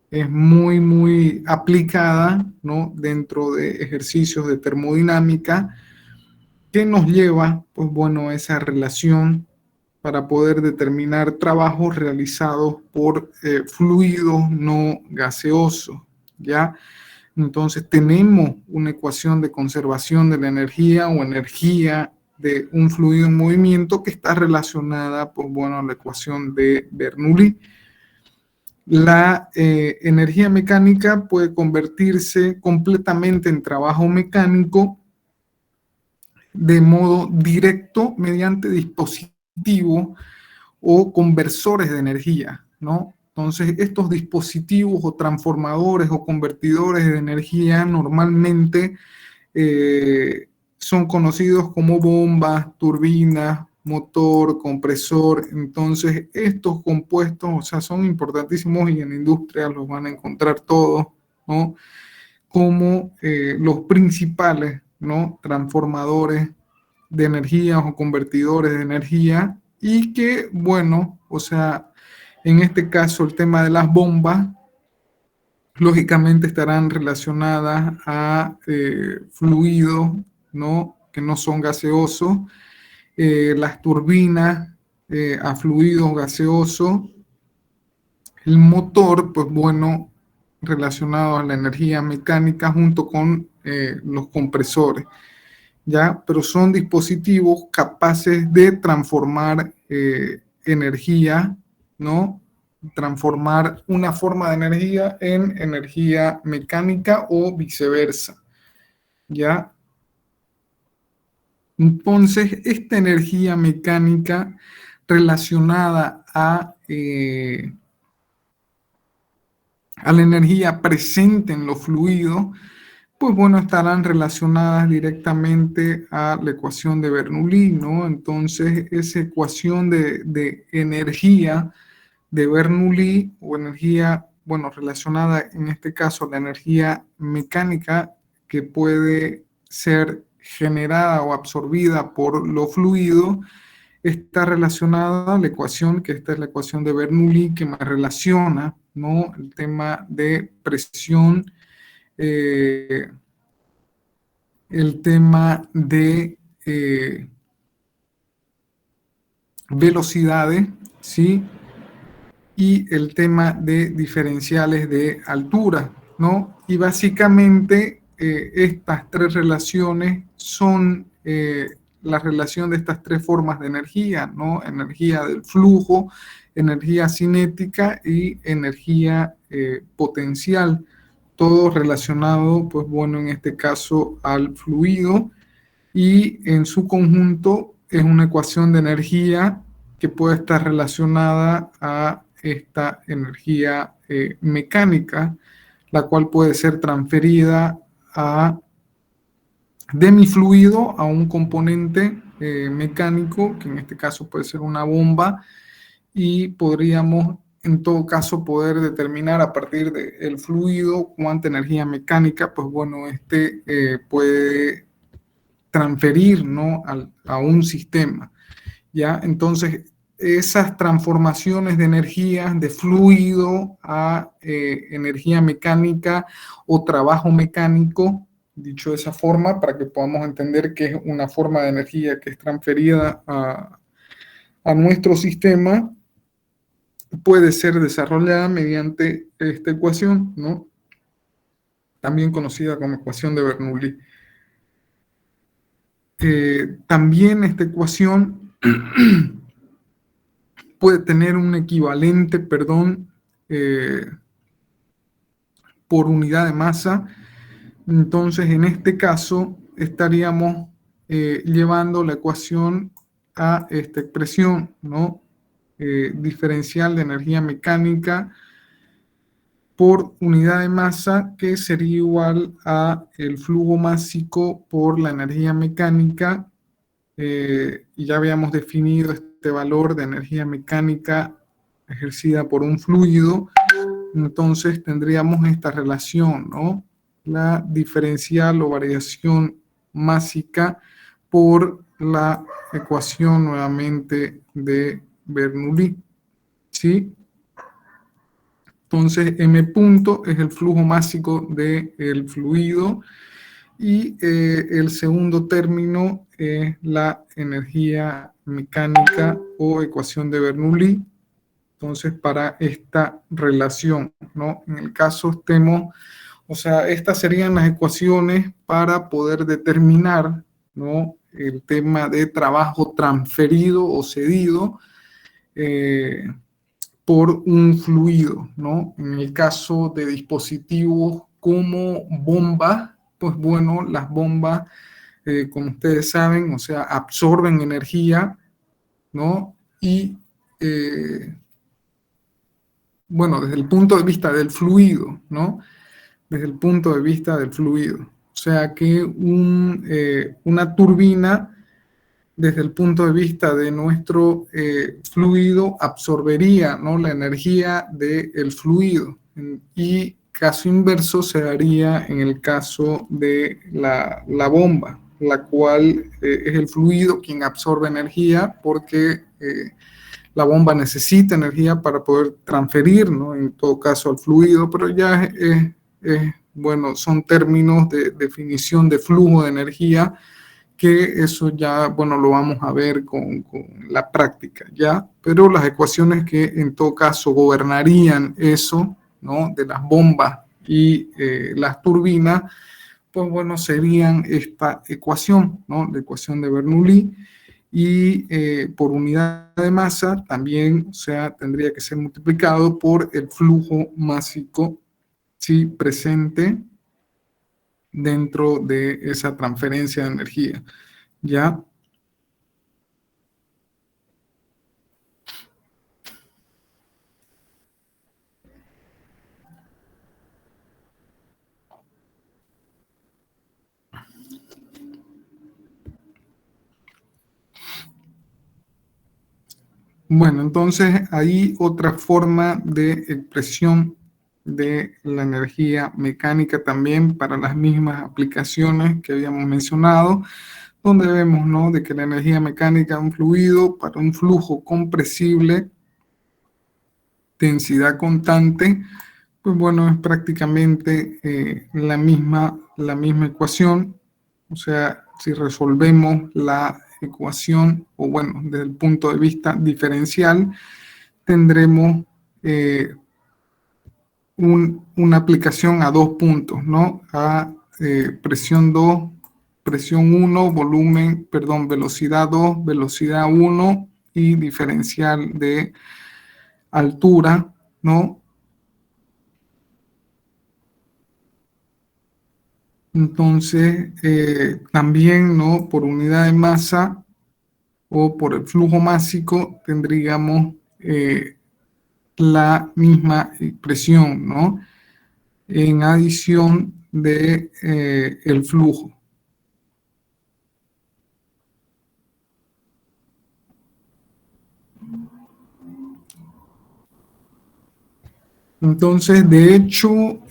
es muy, muy aplicada, ¿no? Dentro de ejercicios de termodinámica que nos lleva, pues bueno, a esa relación para poder determinar trabajos realizados por fluidos no gaseosos, ¿ya? Entonces tenemos una ecuación de conservación de la energía o energía de un fluido en movimiento que está relacionada, pues bueno, a la ecuación de Bernoulli. La energía mecánica puede convertirse completamente en trabajo mecánico de modo directo mediante dispositivos o conversores de energía, ¿no? Entonces, estos dispositivos o transformadores o convertidores de energía normalmente son conocidos como bombas, turbinas, motor, compresor. Entonces, estos compuestos, o sea, son importantísimos y en la industria los van a encontrar todos, ¿no? Como los principales, ¿no? Transformadores de energía o convertidores de energía y que, bueno, o sea, en este caso el tema de las bombas, lógicamente estarán relacionadas a fluidos, ¿no? Que no son gaseosos, las turbinas a fluidos gaseosos, el motor, pues bueno, relacionado a la energía mecánica junto con los compresores, ¿ya? Pero son dispositivos capaces de transformar energía, ¿no? Transformar una forma de energía en energía mecánica o viceversa, ¿ya? Entonces, esta energía mecánica relacionada a la energía presente en los fluidos, pues bueno, estarán relacionadas directamente a la ecuación de Bernoulli, ¿no? Entonces, esa ecuación de energía de Bernoulli o energía, bueno, relacionada en este caso a la energía mecánica que puede ser generada o absorbida por los fluidos, está relacionada a la ecuación, que esta es la ecuación de Bernoulli, que me relaciona, ¿no? El tema de presión, eh, el tema de velocidades, ¿sí? Y el tema de diferenciales de altura, ¿no? Y básicamente estas tres relaciones son la relación de estas tres formas de energía, ¿no? Energía del flujo, energía cinética y energía potencial, todo relacionado, pues bueno, en este caso al fluido y en su conjunto es una ecuación de energía que puede estar relacionada a esta energía mecánica, la cual puede ser transferida de mi fluido a un componente mecánico, que en este caso puede ser una bomba, y podríamos en todo caso poder determinar a partir del fluido cuánta energía mecánica, pues bueno, puede transferir, ¿no? A un sistema, ¿ya? Entonces, esas transformaciones de energía, de fluido a energía mecánica o trabajo mecánico, dicho de esa forma, para que podamos entender que es una forma de energía que es transferida a nuestro sistema, puede ser desarrollada mediante esta ecuación, ¿no? También conocida como ecuación de Bernoulli. También esta ecuación puede tener un equivalente, perdón, por unidad de masa. Entonces, en este caso, estaríamos llevando la ecuación a esta expresión, ¿no? Diferencial de energía mecánica por unidad de masa, que sería igual a el flujo másico por la energía mecánica. Y ya habíamos definido este valor de energía mecánica ejercida por un fluido. Entonces tendríamos esta relación, ¿no? La diferencial o variación másica por la ecuación nuevamente de Bernoulli, ¿sí? Entonces, M punto es el flujo másico del fluido y el segundo término es la energía mecánica o ecuación de Bernoulli. Entonces, para esta relación, ¿no? En el caso estemos, o sea, estas serían las ecuaciones para poder determinar, ¿no? El tema de trabajo transferido o cedido por un fluido, ¿no? En el caso de dispositivos como bombas, pues bueno, las bombas, como ustedes saben, o sea, absorben energía, ¿no? Y, bueno, desde el punto de vista del fluido, ¿no? Desde el punto de vista del fluido. O sea que una turbina, desde el punto de vista de nuestro fluido, absorbería, ¿no?, la energía del fluido. Y caso inverso se daría en el caso de la bomba, la cual es el fluido quien absorbe energía porque la bomba necesita energía para poder transferir, ¿no?, en todo caso al fluido, pero ya bueno, son términos de definición de flujo de energía, que eso ya, bueno, lo vamos a ver con la práctica, ¿ya? Pero las ecuaciones que en todo caso gobernarían eso, ¿no?, de las bombas y las turbinas, pues bueno, serían esta ecuación, ¿no?, la ecuación de Bernoulli, y por unidad de masa también, o sea, tendría que ser multiplicado por el flujo másico, ¿sí?, presente dentro de esa transferencia de energía, ¿ya? Bueno, entonces hay otra forma de expresión de la energía mecánica también para las mismas aplicaciones que habíamos mencionado, donde vemos, ¿no?, de que la energía mecánica de un fluido para un flujo compresible, densidad constante, pues bueno, es prácticamente la misma ecuación. O sea, si resolvemos la ecuación, o bueno, desde el punto de vista diferencial, tendremos una aplicación a dos puntos, ¿no? A presión 2, presión 1, volumen, perdón, velocidad 2, velocidad 1 y diferencial de altura, ¿no? Entonces, también, ¿no?, por unidad de masa o por el flujo másico tendríamos la misma expresión, ¿no?, en adición de el flujo. Entonces, de hecho,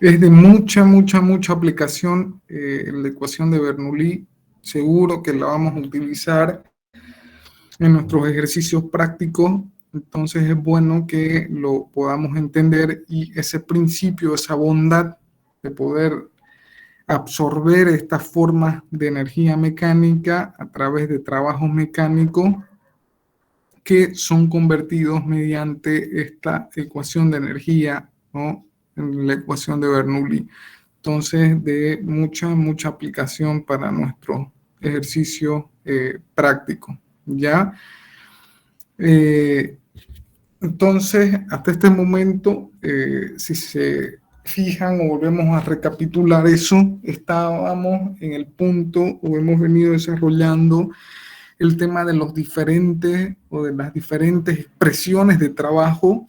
es de mucha aplicación la ecuación de Bernoulli. Seguro que la vamos a utilizar en nuestros ejercicios prácticos. Entonces es bueno que lo podamos entender, y ese principio, esa bondad de poder absorber estas formas de energía mecánica a través de trabajos mecánicos que son convertidos mediante esta ecuación de energía, ¿no?, en la ecuación de Bernoulli. Entonces, de mucha aplicación para nuestro ejercicio práctico, ¿ya? Eh, entonces, hasta este momento, si se fijan o volvemos a recapitular eso, estábamos en el punto o hemos venido desarrollando el tema de los diferentes o de las diferentes expresiones de trabajo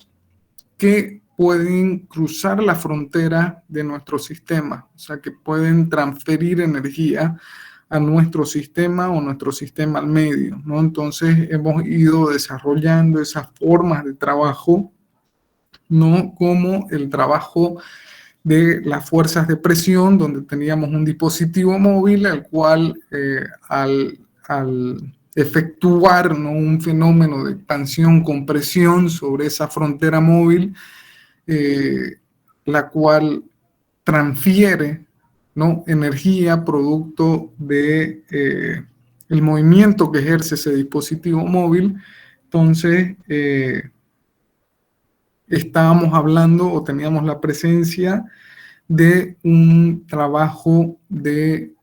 que pueden cruzar la frontera de nuestro sistema, o sea, que pueden transferir energía a nuestro sistema o nuestro sistema al medio, ¿no? Entonces hemos ido desarrollando esas formas de trabajo, ¿no?, como el trabajo de las fuerzas de presión, donde teníamos un dispositivo móvil, al cual al efectuar, ¿no?, un fenómeno de expansión-compresión sobre esa frontera móvil, la cual transfiere, ¿no?, energía producto de el movimiento que ejerce ese dispositivo móvil. Entonces, estábamos hablando o teníamos la presencia de un trabajo de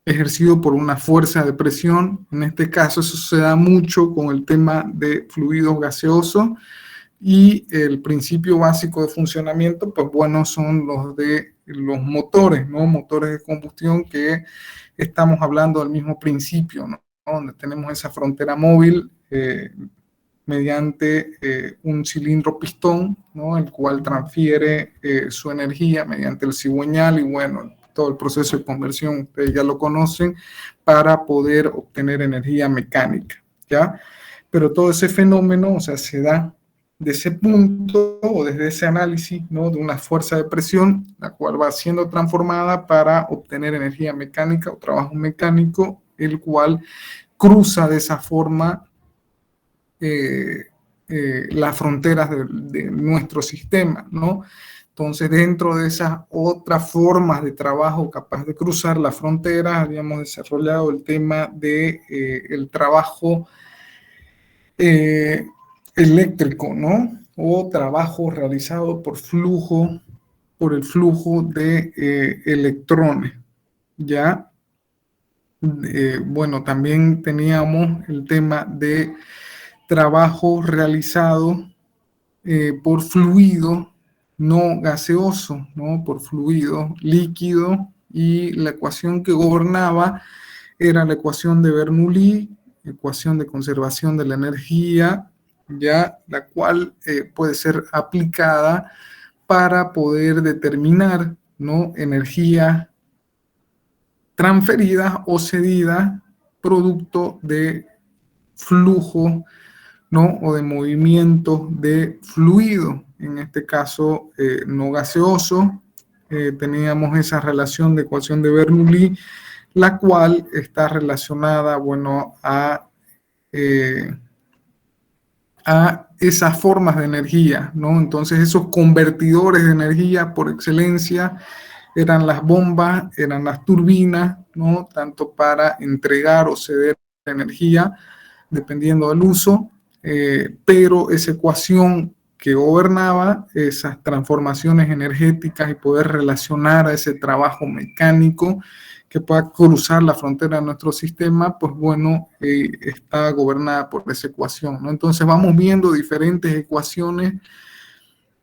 ejercido por una fuerza de presión. En este caso, eso se da mucho con el tema de fluidos gaseosos. Y el principio básico de funcionamiento, pues bueno, son los de los motores, ¿no? Motores de combustión, que estamos hablando del mismo principio, ¿no? Donde tenemos esa frontera móvil mediante un cilindro pistón, ¿no? El cual transfiere su energía mediante el cigüeñal y bueno, todo el proceso de conversión, ustedes ya lo conocen, para poder obtener energía mecánica, ¿ya? Pero todo ese fenómeno, o sea, se da de ese punto o desde ese análisis, ¿no? De una fuerza de presión, la cual va siendo transformada para obtener energía mecánica o trabajo mecánico, el cual cruza de esa forma las fronteras de nuestro sistema, ¿no? Entonces, dentro de esas otras formas de trabajo capaz de cruzar las fronteras, habíamos desarrollado el tema de el trabajo eléctrico, ¿no? O trabajo realizado por el flujo de electrones, ¿ya? Bueno, también teníamos el tema de trabajo realizado por fluido no gaseoso, ¿no? Por fluido líquido, y la ecuación que gobernaba era la ecuación de Bernoulli, ecuación de conservación de la energía, ya la cual puede ser aplicada para poder determinar, ¿no? Energía transferida o cedida producto de flujo, ¿no? O de movimiento de fluido, en este caso no gaseoso. Teníamos esa relación de ecuación de Bernoulli, la cual está relacionada, bueno, a esas formas de energía, ¿no? Entonces, esos convertidores de energía por excelencia eran las bombas, eran las turbinas, ¿no? Tanto para entregar o ceder energía, dependiendo del uso, pero esa ecuación que gobernaba esas transformaciones energéticas y poder relacionar a ese trabajo mecánico que pueda cruzar la frontera de nuestro sistema, pues bueno, está gobernada por esa ecuación, ¿no? Entonces vamos viendo diferentes ecuaciones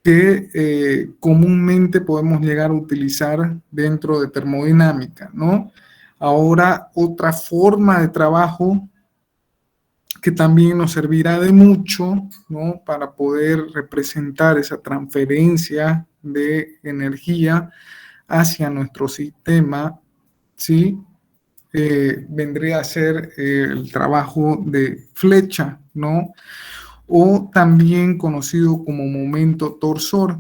que comúnmente podemos llegar a utilizar dentro de termodinámica, ¿no? Ahora, otra forma de trabajo que también nos servirá de mucho, ¿no? Para poder representar esa transferencia de energía hacia nuestro sistema, ¿sí? Vendría a ser el trabajo de flecha, ¿no? O también conocido como momento torsor.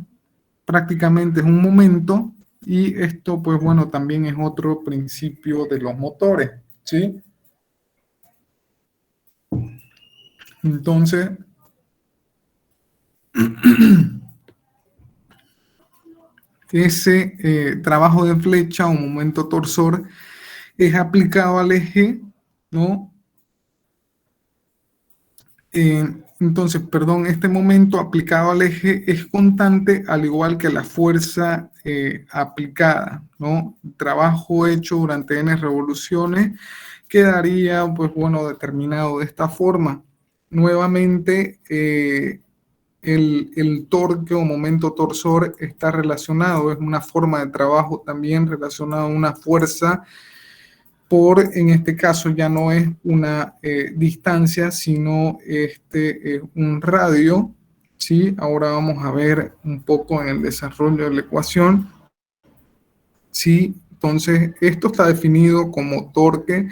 Prácticamente es un momento, y esto, pues bueno, también es otro principio de los motores, ¿sí? Entonces, ese trabajo de flecha o momento torsor es aplicado al eje, ¿no? Entonces, perdón, este momento aplicado al eje es constante, al igual que la fuerza aplicada, ¿no? Trabajo hecho durante n revoluciones quedaría, pues bueno, determinado de esta forma. Nuevamente, el torque o momento torsor está relacionado, es una forma de trabajo también relacionada a una fuerza en este caso ya no es una distancia, sino un radio, ¿sí? Ahora vamos a ver un poco en el desarrollo de la ecuación, ¿sí? Entonces, esto está definido como torque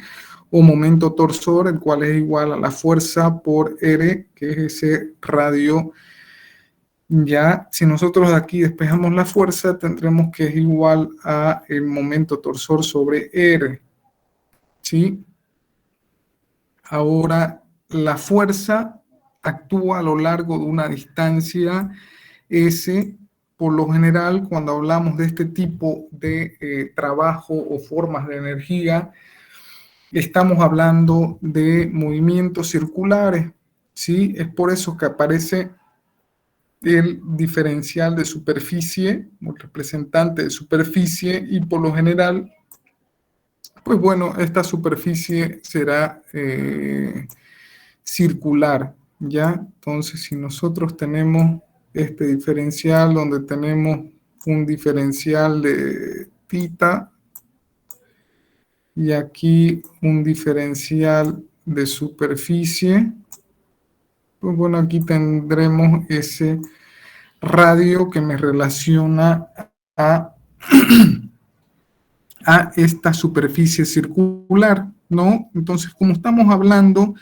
o momento torsor, el cual es igual a la fuerza por R, que es ese radio. Ya, si nosotros de aquí despejamos la fuerza, tendremos que es igual a el momento torsor sobre R, ¿sí? Ahora, la fuerza actúa a lo largo de una distancia S. Por lo general, cuando hablamos de este tipo de trabajo o formas de energía, estamos hablando de movimientos circulares, ¿sí? Es por eso que aparece el diferencial de superficie, el representante de superficie, y por lo general Pues bueno, esta superficie será circular, ¿ya? Entonces, si nosotros tenemos este diferencial donde tenemos un diferencial de θ y aquí un diferencial de superficie, pues bueno, aquí tendremos ese radio que me relaciona a, a esta superficie circular, ¿no? Entonces, como estamos hablando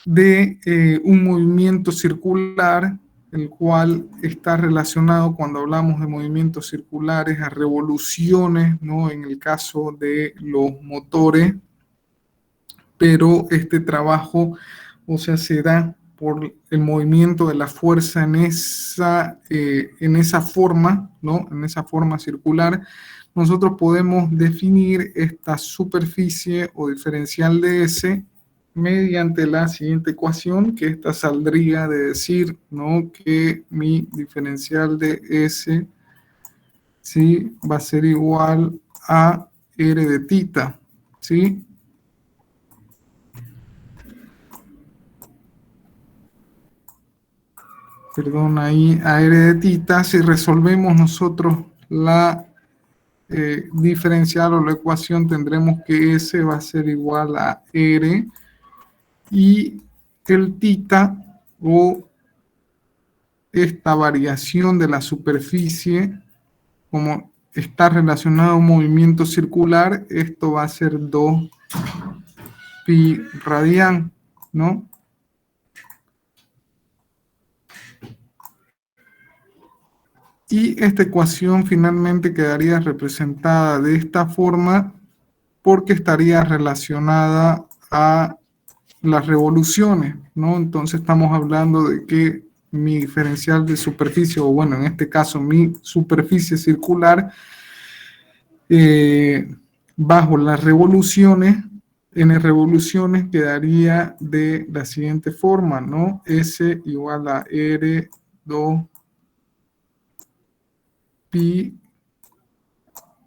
de un movimiento circular, el cual está relacionado cuando hablamos de movimientos circulares a revoluciones, ¿no? En el caso de los motores, pero este trabajo, o sea, se da por el movimiento de la fuerza en esa forma, ¿no? En esa forma circular. Nosotros podemos definir esta superficie o diferencial de S mediante la siguiente ecuación, que esta saldría de decir, ¿no? Que mi diferencial de S, ¿sí? Va a ser igual a R de θ, ¿sí? Perdón, ahí a R de θ, si resolvemos nosotros la diferencial o la ecuación, tendremos que S va a ser igual a R y el θ o esta variación de la superficie, como está relacionado a un movimiento circular, esto va a ser 2 pi radian, ¿no? Y esta ecuación finalmente quedaría representada de esta forma porque estaría relacionada a las revoluciones, ¿no? Entonces estamos hablando de que mi diferencial de superficie, o bueno, en este caso mi superficie circular, bajo las revoluciones, n revoluciones, quedaría de la siguiente forma, ¿no? S igual a R 2 pi,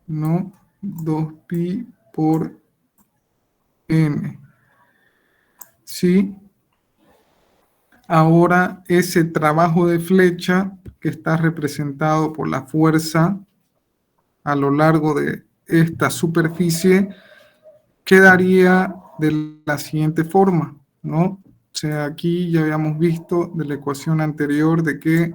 ¿no? 2 pi por n. ¿Sí? Ahora ese trabajo de flecha que está representado por la fuerza a lo largo de esta superficie quedaría de la siguiente forma, ¿no? O sea, aquí ya habíamos visto de la ecuación anterior de que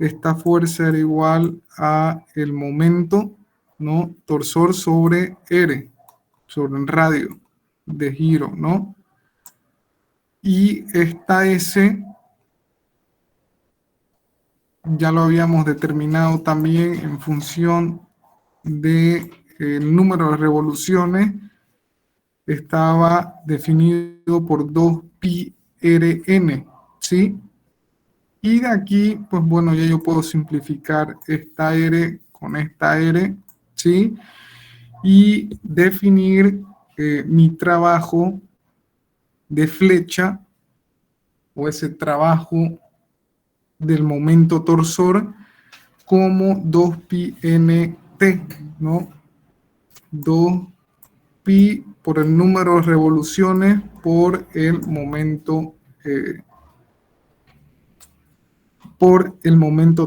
esta fuerza era igual a el momento, ¿no? Torsor sobre R, sobre el radio de giro, ¿no? Y esta S ya lo habíamos determinado también en función del número de revoluciones, estaba definido por 2 pi rn, ¿sí? Y de aquí, pues bueno, ya yo puedo simplificar esta R con esta R, ¿sí? Y definir mi trabajo de flecha o ese trabajo del momento torsor como 2 pi nt, ¿no? 2 pi por el número de revoluciones por el momento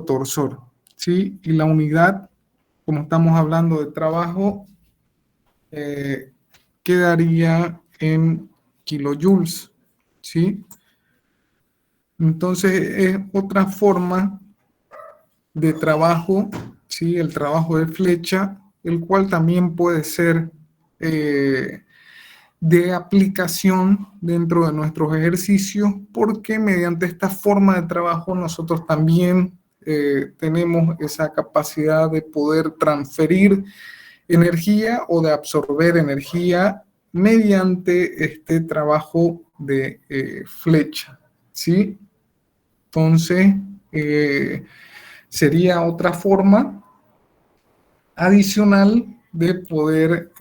torsor, ¿sí? Y la unidad, como estamos hablando de trabajo, quedaría en kilojoules, ¿sí? Entonces es otra forma de trabajo, ¿sí? El trabajo de flecha, el cual también puede ser de aplicación dentro de nuestros ejercicios, porque mediante esta forma de trabajo nosotros también tenemos esa capacidad de poder transferir energía o de absorber energía mediante este trabajo de flecha, ¿sí? Entonces, sería otra forma adicional de poder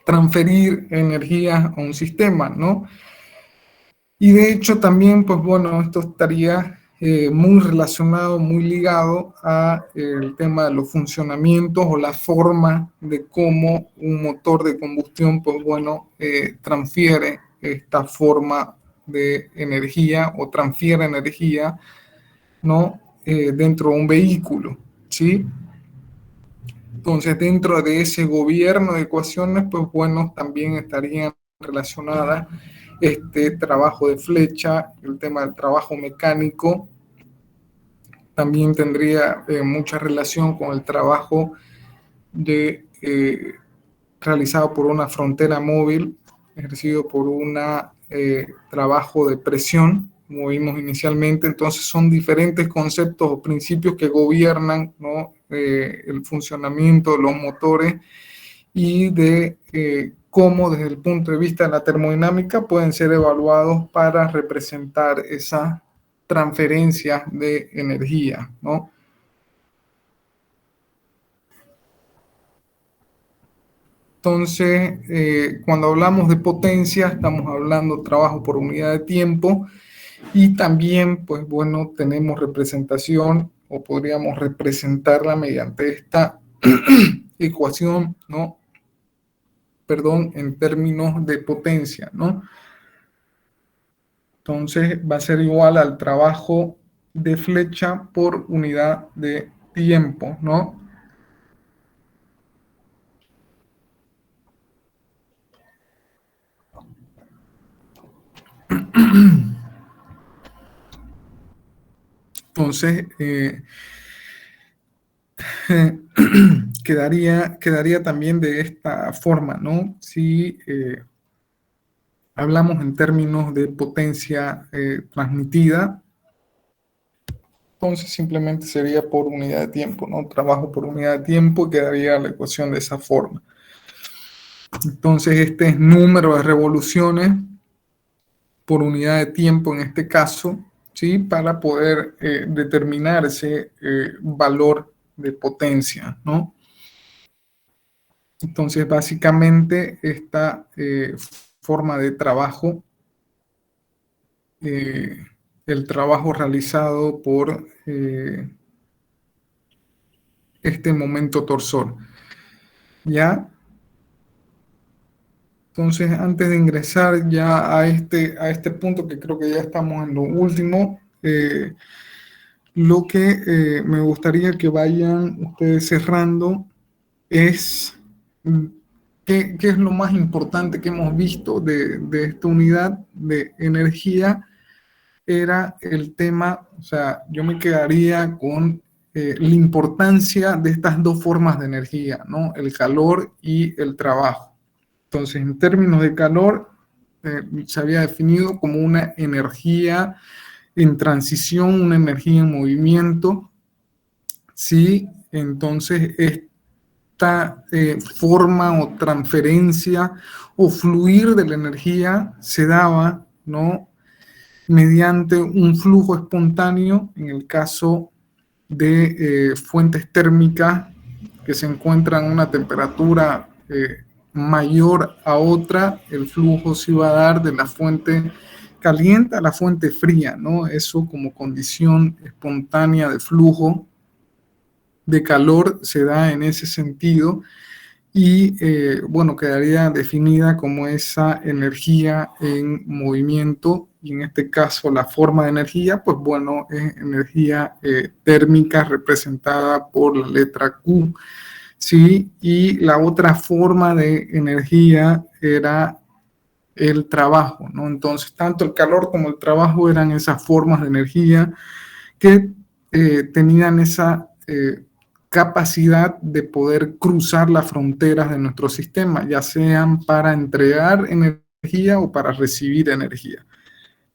transferir energía a un sistema, ¿no? Y de hecho también, pues bueno, esto estaría muy relacionado, muy ligado a el tema de los funcionamientos o la forma de cómo un motor de combustión, pues bueno, transfiere esta forma de energía o transfiere energía, ¿no? Dentro de un vehículo, ¿sí? Entonces, dentro de ese gobierno de ecuaciones, pues bueno, también estarían relacionadas este trabajo de flecha, el tema del trabajo mecánico, también tendría mucha relación con el trabajo realizado por una frontera móvil, ejercido por un trabajo de presión, como vimos inicialmente. Entonces son diferentes conceptos o principios que gobiernan, ¿no? El funcionamiento de los motores y de cómo desde el punto de vista de la termodinámica pueden ser evaluados para representar esa transferencia de energía, ¿no? Entonces, cuando hablamos de potencia, estamos hablando de trabajo por unidad de tiempo y también, pues bueno, tenemos representación o podríamos representarla mediante esta ecuación, ¿no? Perdón, en términos de potencia, ¿no? Entonces va a ser igual al trabajo de flecha por unidad de tiempo, ¿no? Entonces, quedaría también de esta forma, ¿no? Si hablamos en términos de potencia transmitida, entonces simplemente sería por unidad de tiempo, ¿no? Trabajo por unidad de tiempo, quedaría la ecuación de esa forma. Entonces este es número de revoluciones por unidad de tiempo en este caso, ¿sí? Para poder determinar ese valor de potencia, ¿no? Entonces, básicamente, esta forma de trabajo, eh, el trabajo realizado por este momento torsor, ¿ya? Entonces, antes de ingresar ya a este punto, que creo que ya estamos en lo último, lo que me gustaría que vayan ustedes cerrando es mm, qué es lo más importante que hemos visto de esta unidad de energía. Era el tema, o sea, yo me quedaría con la importancia de estas dos formas de energía, ¿no? El calor y el trabajo. Entonces, en términos de calor, se había definido como una energía en transición, una energía en movimiento, ¿sí? Entonces, esta forma o transferencia o fluir de la energía se daba, ¿no? Mediante un flujo espontáneo, en el caso de fuentes térmicas que se encuentran a una temperatura mayor a otra, el flujo se iba a dar de la fuente caliente a la fuente fría, ¿no? Eso como condición espontánea de flujo de calor se da en ese sentido y bueno, quedaría definida como esa energía en movimiento y en este caso la forma de energía, pues bueno, es energía térmica representada por la letra Q, ¿sí? Y la otra forma de energía era el trabajo, ¿no? Entonces, tanto el calor como el trabajo eran esas formas de energía que tenían esa capacidad de poder cruzar las fronteras de nuestro sistema, ya sean para entregar energía o para recibir energía.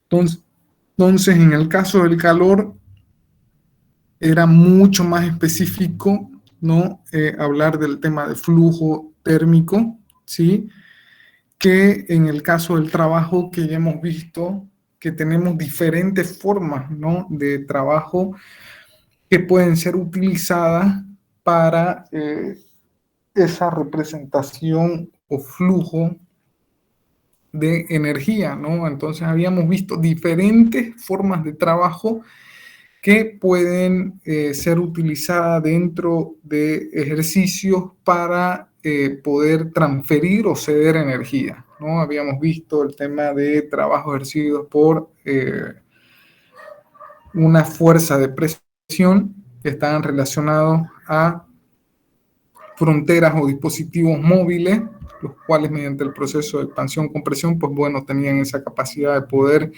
Entonces, en el caso del calor, era mucho más específico, ¿no? Hablar del tema de flujo térmico, ¿sí? Que en el caso del trabajo, que ya hemos visto que tenemos diferentes formas, ¿no? De trabajo que pueden ser utilizadas para esa representación o flujo de energía, ¿no? Entonces habíamos visto diferentes formas de trabajo que pueden ser utilizadas dentro de ejercicios para poder transferir o ceder energía, ¿no? Habíamos visto el tema de trabajo ejercido por una fuerza de presión que estaban relacionados a fronteras o dispositivos móviles, los cuales mediante el proceso de expansión-compresión, pues bueno, tenían esa capacidad de poder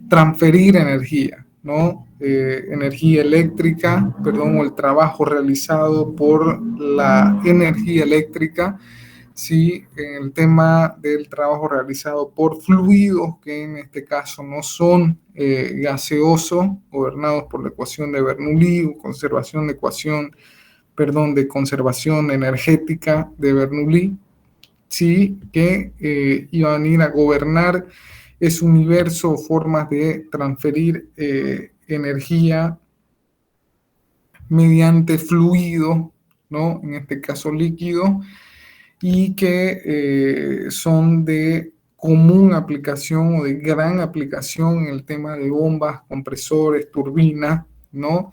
transferir energía, ¿no? Energía eléctrica, perdón, o el trabajo realizado por la energía eléctrica, sí, en el tema del trabajo realizado por fluidos que en este caso no son gaseosos, gobernados por la ecuación de Bernoulli o conservación de ecuación, perdón, de conservación energética de Bernoulli, sí, que iban a ir a gobernar ese universo o formas de transferir energía mediante fluido, ¿no? En este caso líquido, y que son de común aplicación o de gran aplicación en el tema de bombas, compresores, turbinas, ¿no?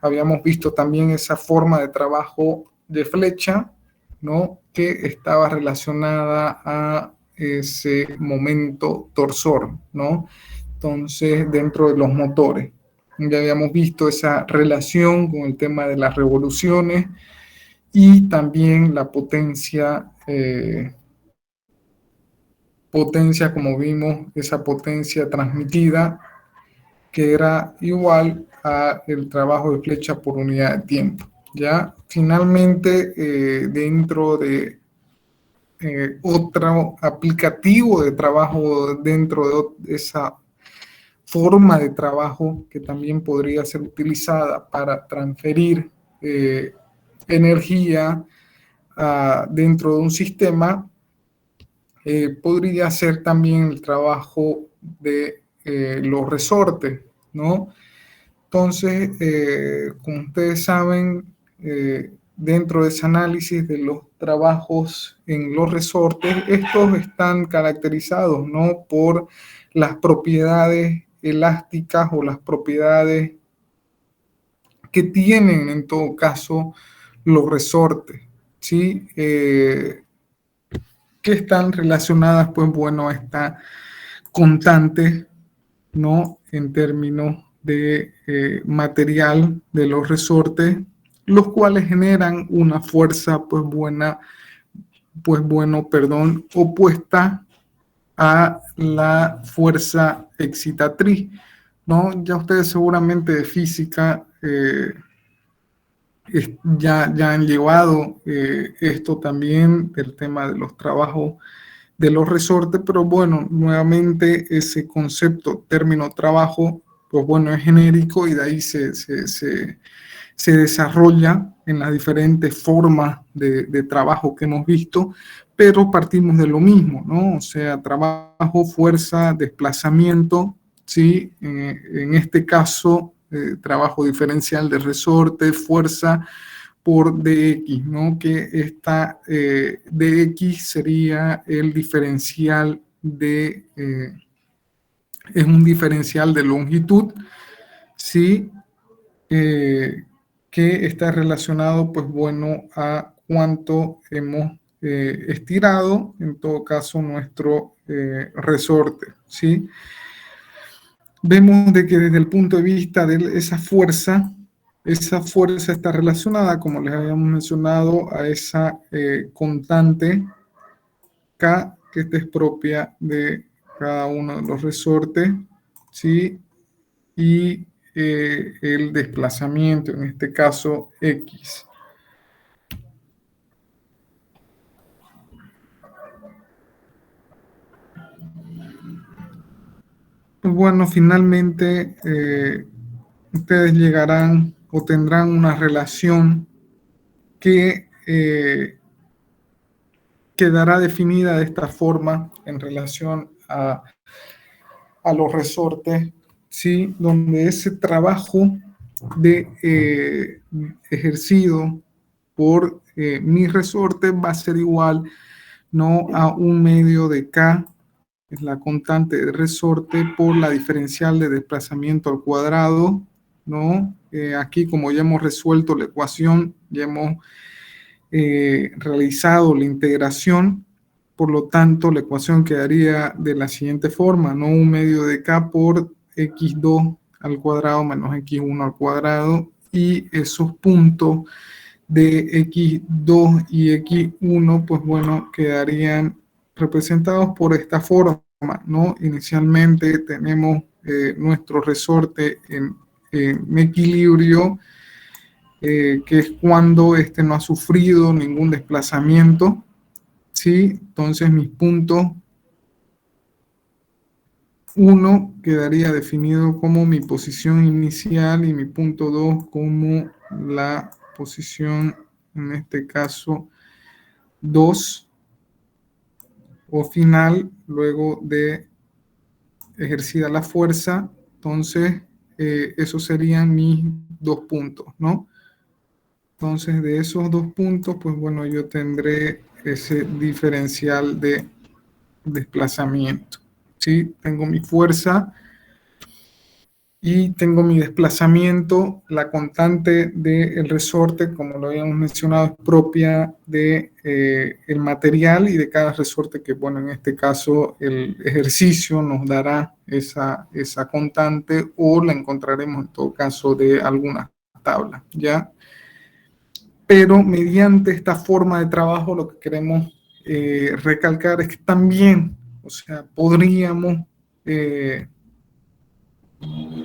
Habíamos visto también esa forma de trabajo de flecha, ¿no? Que estaba relacionada a ese momento torsor, ¿no? Entonces, dentro de los motores. Ya habíamos visto esa relación con el tema de las revoluciones y también la potencia, como vimos, esa potencia transmitida que era igual a el trabajo de flecha por unidad de tiempo. Ya finalmente, dentro de otro aplicativo de trabajo dentro de esa forma de trabajo que también podría ser utilizada para transferir energía dentro de un sistema, podría ser también el trabajo de los resortes, ¿no? Entonces, como ustedes saben, dentro de ese análisis de los trabajos en los resortes, estos están caracterizados, ¿no? Por las propiedades elásticas o las propiedades que tienen en todo caso los resortes, ¿sí? Que están relacionadas, pues bueno, a esta constante, ¿no? En términos de material de los resortes, los cuales generan una fuerza, opuesta a la fuerza excitatriz, ¿no? Ya ustedes seguramente de física ya han llevado esto también, el tema de los trabajos de los resortes, pero bueno, nuevamente ese concepto, término trabajo, pues bueno, es genérico y de ahí se desarrolla en las diferentes formas de trabajo que hemos visto, pero partimos de lo mismo, ¿no? O sea, trabajo, fuerza, desplazamiento, ¿sí? En este caso, trabajo diferencial de resorte, fuerza por dx, ¿no? Que esta dx sería el diferencial es un diferencial de longitud, ¿sí? Que está relacionado, pues bueno, a cuánto hemos estirado, en todo caso, nuestro resorte, ¿sí? Vemos de que desde el punto de vista de esa fuerza está relacionada, como les habíamos mencionado, a esa constante K, que esta es propia de cada uno de los resortes, ¿sí? Y el desplazamiento, en este caso X. Pues bueno, finalmente ustedes llegarán o tendrán una relación que quedará definida de esta forma en relación a los resortes, ¿sí? Donde ese trabajo de ejercido por mi resorte va a ser igual, no a un medio de K, es la constante de resorte, por la diferencial de desplazamiento al cuadrado, ¿no? Aquí, como ya hemos resuelto la ecuación, ya hemos realizado la integración, por lo tanto, la ecuación quedaría de la siguiente forma, ¿no? Un medio de k por x2 al cuadrado menos x1 al cuadrado, y esos puntos de x2 y x1, pues bueno, quedarían representados por esta forma, ¿no? Inicialmente tenemos nuestro resorte en equilibrio, que es cuando este no ha sufrido ningún desplazamiento, ¿sí? Entonces mis puntos 1 quedaría definido como mi posición inicial y mi punto 2 como la posición, en este caso, 2 o final, luego de ejercida la fuerza. Entonces, esos serían mis 2 puntos, ¿no? Entonces, de esos 2 puntos, pues bueno, yo tendré ese diferencial de desplazamiento, ¿sí? Tengo mi fuerza y tengo mi desplazamiento. La constante del resorte, como lo habíamos mencionado, es propia de el material y de cada resorte, que bueno, en este caso el ejercicio nos dará esa constante, o la encontraremos en todo caso de alguna tabla, ¿ya? Pero mediante esta forma de trabajo lo que queremos recalcar es que también, o sea, podríamos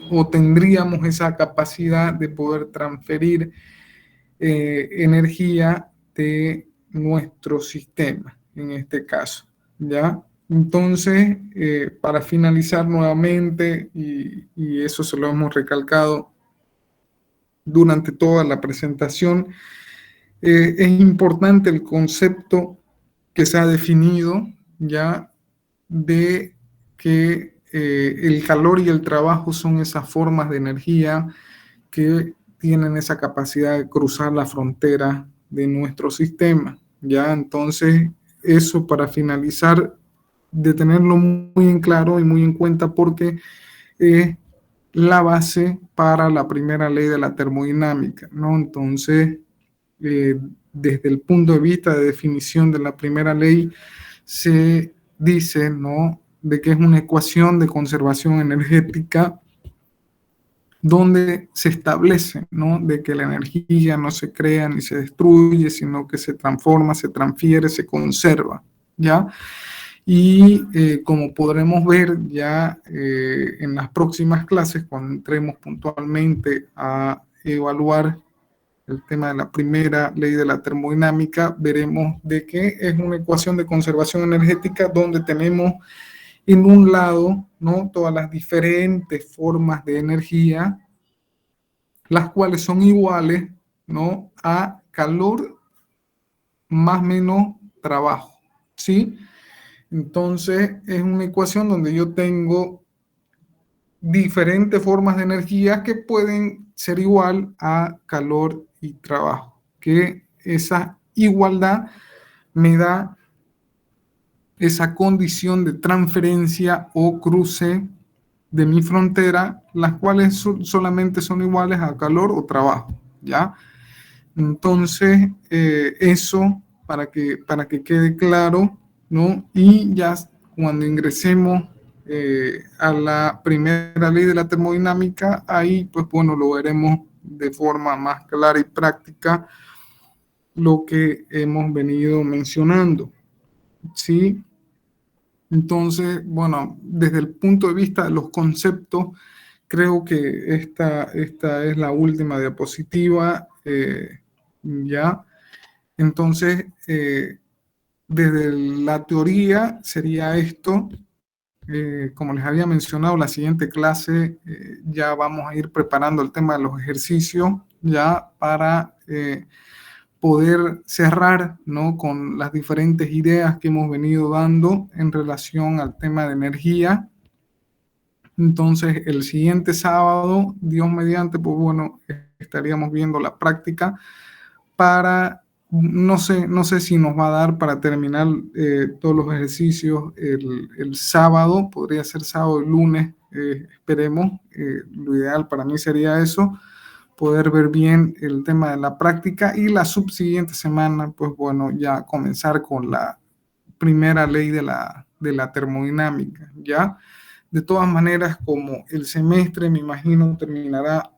o tendríamos esa capacidad de poder transferir energía de nuestro sistema, en este caso, ¿ya? Entonces, para finalizar nuevamente, y eso se lo hemos recalcado durante toda la presentación, es importante el concepto que se ha definido ya de que el calor y el trabajo son esas formas de energía que tienen esa capacidad de cruzar la frontera de nuestro sistema, ¿ya? Entonces, eso para finalizar, de tenerlo muy en claro y muy en cuenta, porque es la base para la primera ley de la termodinámica, ¿no? Entonces, desde el punto de vista de definición de la primera ley, se dice, ¿no?, de que es una ecuación de conservación energética donde se establece, ¿no?, de que la energía no se crea ni se destruye, sino que se transforma, se transfiere, se conserva, ¿ya? Y como podremos ver ya en las próximas clases, cuando entremos puntualmente a evaluar el tema de la primera ley de la termodinámica, veremos de que es una ecuación de conservación energética donde tenemos en un lado, ¿no?, todas las diferentes formas de energía, las cuales son iguales, ¿no?, a calor más menos trabajo, ¿sí? Entonces es una ecuación donde yo tengo diferentes formas de energía que pueden ser igual a calor y trabajo, que esa igualdad me da esa condición de transferencia o cruce de mi frontera, las cuales solamente son iguales a calor o trabajo, ¿ya? Entonces, eso para que quede claro, ¿no? Y ya cuando ingresemos a la primera ley de la termodinámica, ahí, pues bueno, lo veremos de forma más clara y práctica, lo que hemos venido mencionando, ¿sí? Entonces, bueno, desde el punto de vista de los conceptos, creo que esta es la última diapositiva, ya. Entonces, desde la teoría sería esto. Como les había mencionado, la siguiente clase ya vamos a ir preparando el tema de los ejercicios, ya para poder cerrar, ¿no?, con las diferentes ideas que hemos venido dando en relación al tema de energía. Entonces, el siguiente sábado, Dios mediante, pues bueno, estaríamos viendo la práctica para, no sé si nos va a dar para terminar todos los ejercicios el sábado, podría ser sábado y lunes, esperemos, lo ideal para mí sería eso, poder ver bien el tema de la práctica y la subsiguiente semana, pues bueno, ya comenzar con la primera ley de la termodinámica, ¿ya? De todas maneras, como el semestre, me imagino, terminará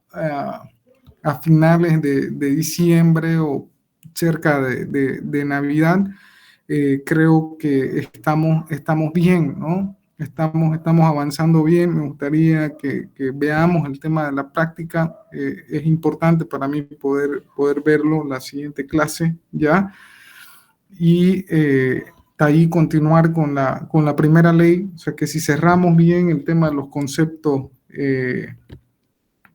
a finales de diciembre o cerca de Navidad, creo que estamos bien, ¿no? Estamos avanzando bien. Me gustaría que veamos el tema de la práctica. Es importante para mí poder verlo en la siguiente clase, ¿ya? Y de ahí continuar con la primera ley. O sea que si cerramos bien el tema de los conceptos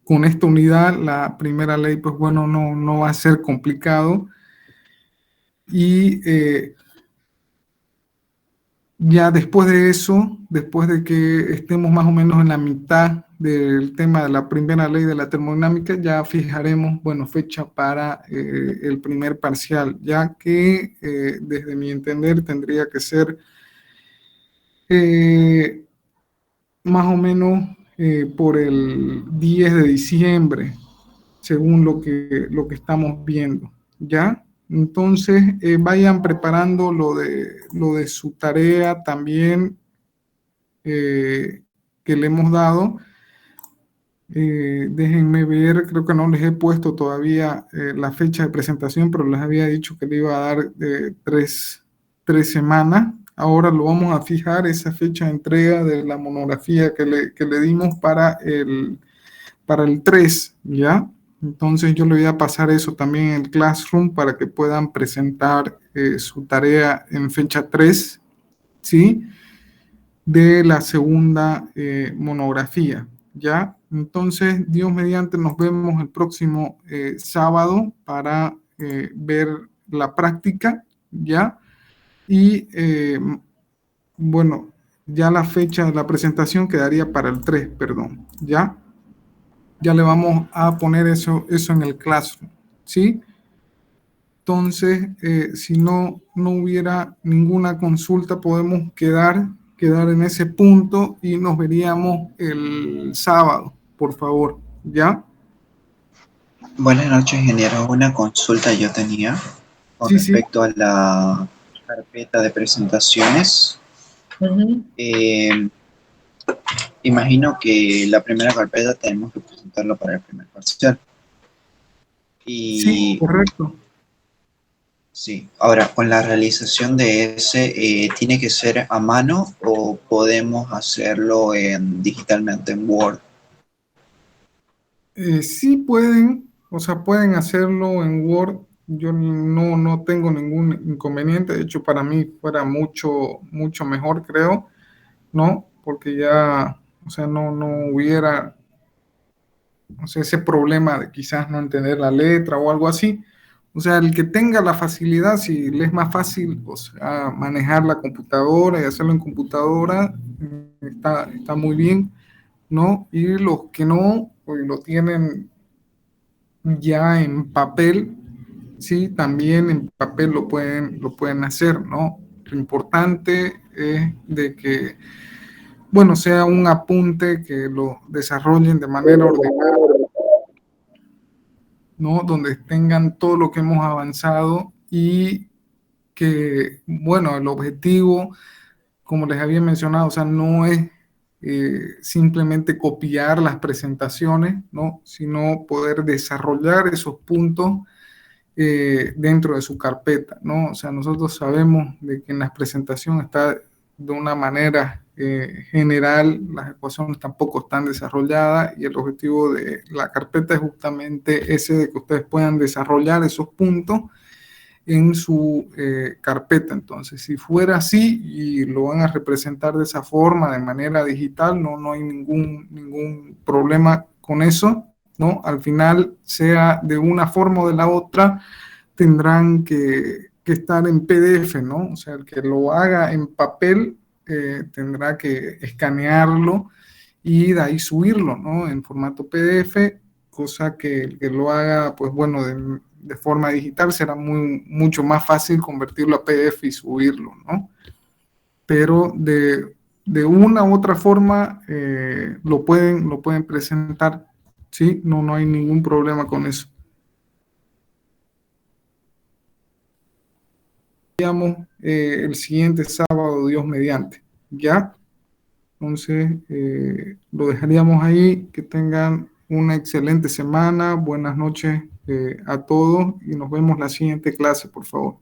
con esta unidad, la primera ley, pues bueno, no va a ser complicado. Y ya después de eso, después de que estemos más o menos en la mitad del tema de la primera ley de la termodinámica, ya fijaremos, bueno, fecha para el primer parcial, ya que desde mi entender tendría que ser más o menos por el 10 de diciembre, según lo que estamos viendo, ¿ya? Entonces, vayan preparando lo de su tarea también que le hemos dado. Déjenme ver, creo que no les he puesto todavía la fecha de presentación, pero les había dicho que le iba a dar tres semanas. Ahora lo vamos a fijar, esa fecha de entrega de la monografía que le dimos para el 3, ¿ya? Entonces yo le voy a pasar eso también en el Classroom para que puedan presentar su tarea en fecha 3, ¿sí? De la segunda monografía, ¿ya? Entonces, Dios mediante, nos vemos el próximo sábado para ver la práctica, ¿ya? Y bueno, ya la fecha de la presentación quedaría para el 3, perdón, ¿ya? Ya le vamos a poner eso en el Classroom, ¿sí? Entonces, si no hubiera ninguna consulta, podemos quedar en ese punto y nos veríamos el sábado, por favor, ¿ya? Buenas noches, ingeniero. Una consulta yo tenía con Sí, sí. respecto a la carpeta de presentaciones. Uh-huh. Imagino que la primera carpeta tenemos que presentarlo para el primer parcial. Sí, Y correcto. sí, ahora con la realización de ese, ¿tiene que ser a mano o podemos hacerlo digitalmente en Word? Sí pueden, o sea, pueden hacerlo en Word. Yo no tengo ningún inconveniente. De hecho, para mí fuera mucho mejor, creo, ¿no? Porque ya, o sea, no hubiera, o sea, ese problema de quizás no entender la letra o algo así. O sea, el que tenga la facilidad, si le es más fácil, o sea, manejar la computadora y hacerlo en computadora, está muy bien, ¿no? Y los que no, pues lo tienen ya en papel, sí, también en papel lo pueden hacer, ¿no? Lo importante es de que, bueno, sea un apunte que lo desarrollen de manera ordenada, ¿no? Donde tengan todo lo que hemos avanzado y que, bueno, el objetivo, como les había mencionado, o sea, no es simplemente copiar las presentaciones, ¿no? Sino poder desarrollar esos puntos dentro de su carpeta, ¿no? O sea, nosotros sabemos de que en la presentación está de una manera general, las ecuaciones tampoco están desarrolladas y el objetivo de la carpeta es justamente ese de que ustedes puedan desarrollar esos puntos en su carpeta. Entonces, si fuera así y lo van a representar de esa forma, de manera digital, no hay ningún problema con eso, ¿no? Al final, sea de una forma o de la otra, tendrán que estar en PDF, ¿no? O sea, el que lo haga en papel tendrá que escanearlo y de ahí subirlo, ¿no? En formato PDF, cosa que el que lo haga, pues bueno, de forma digital será mucho más fácil convertirlo a PDF y subirlo, ¿no? Pero de una u otra forma lo pueden presentar, ¿sí? No hay ningún problema con eso. El siguiente sábado, Dios mediante, ¿ya? Entonces, lo dejaríamos ahí. Que tengan una excelente semana. Buenas noches a todos y nos vemos la siguiente clase, por favor.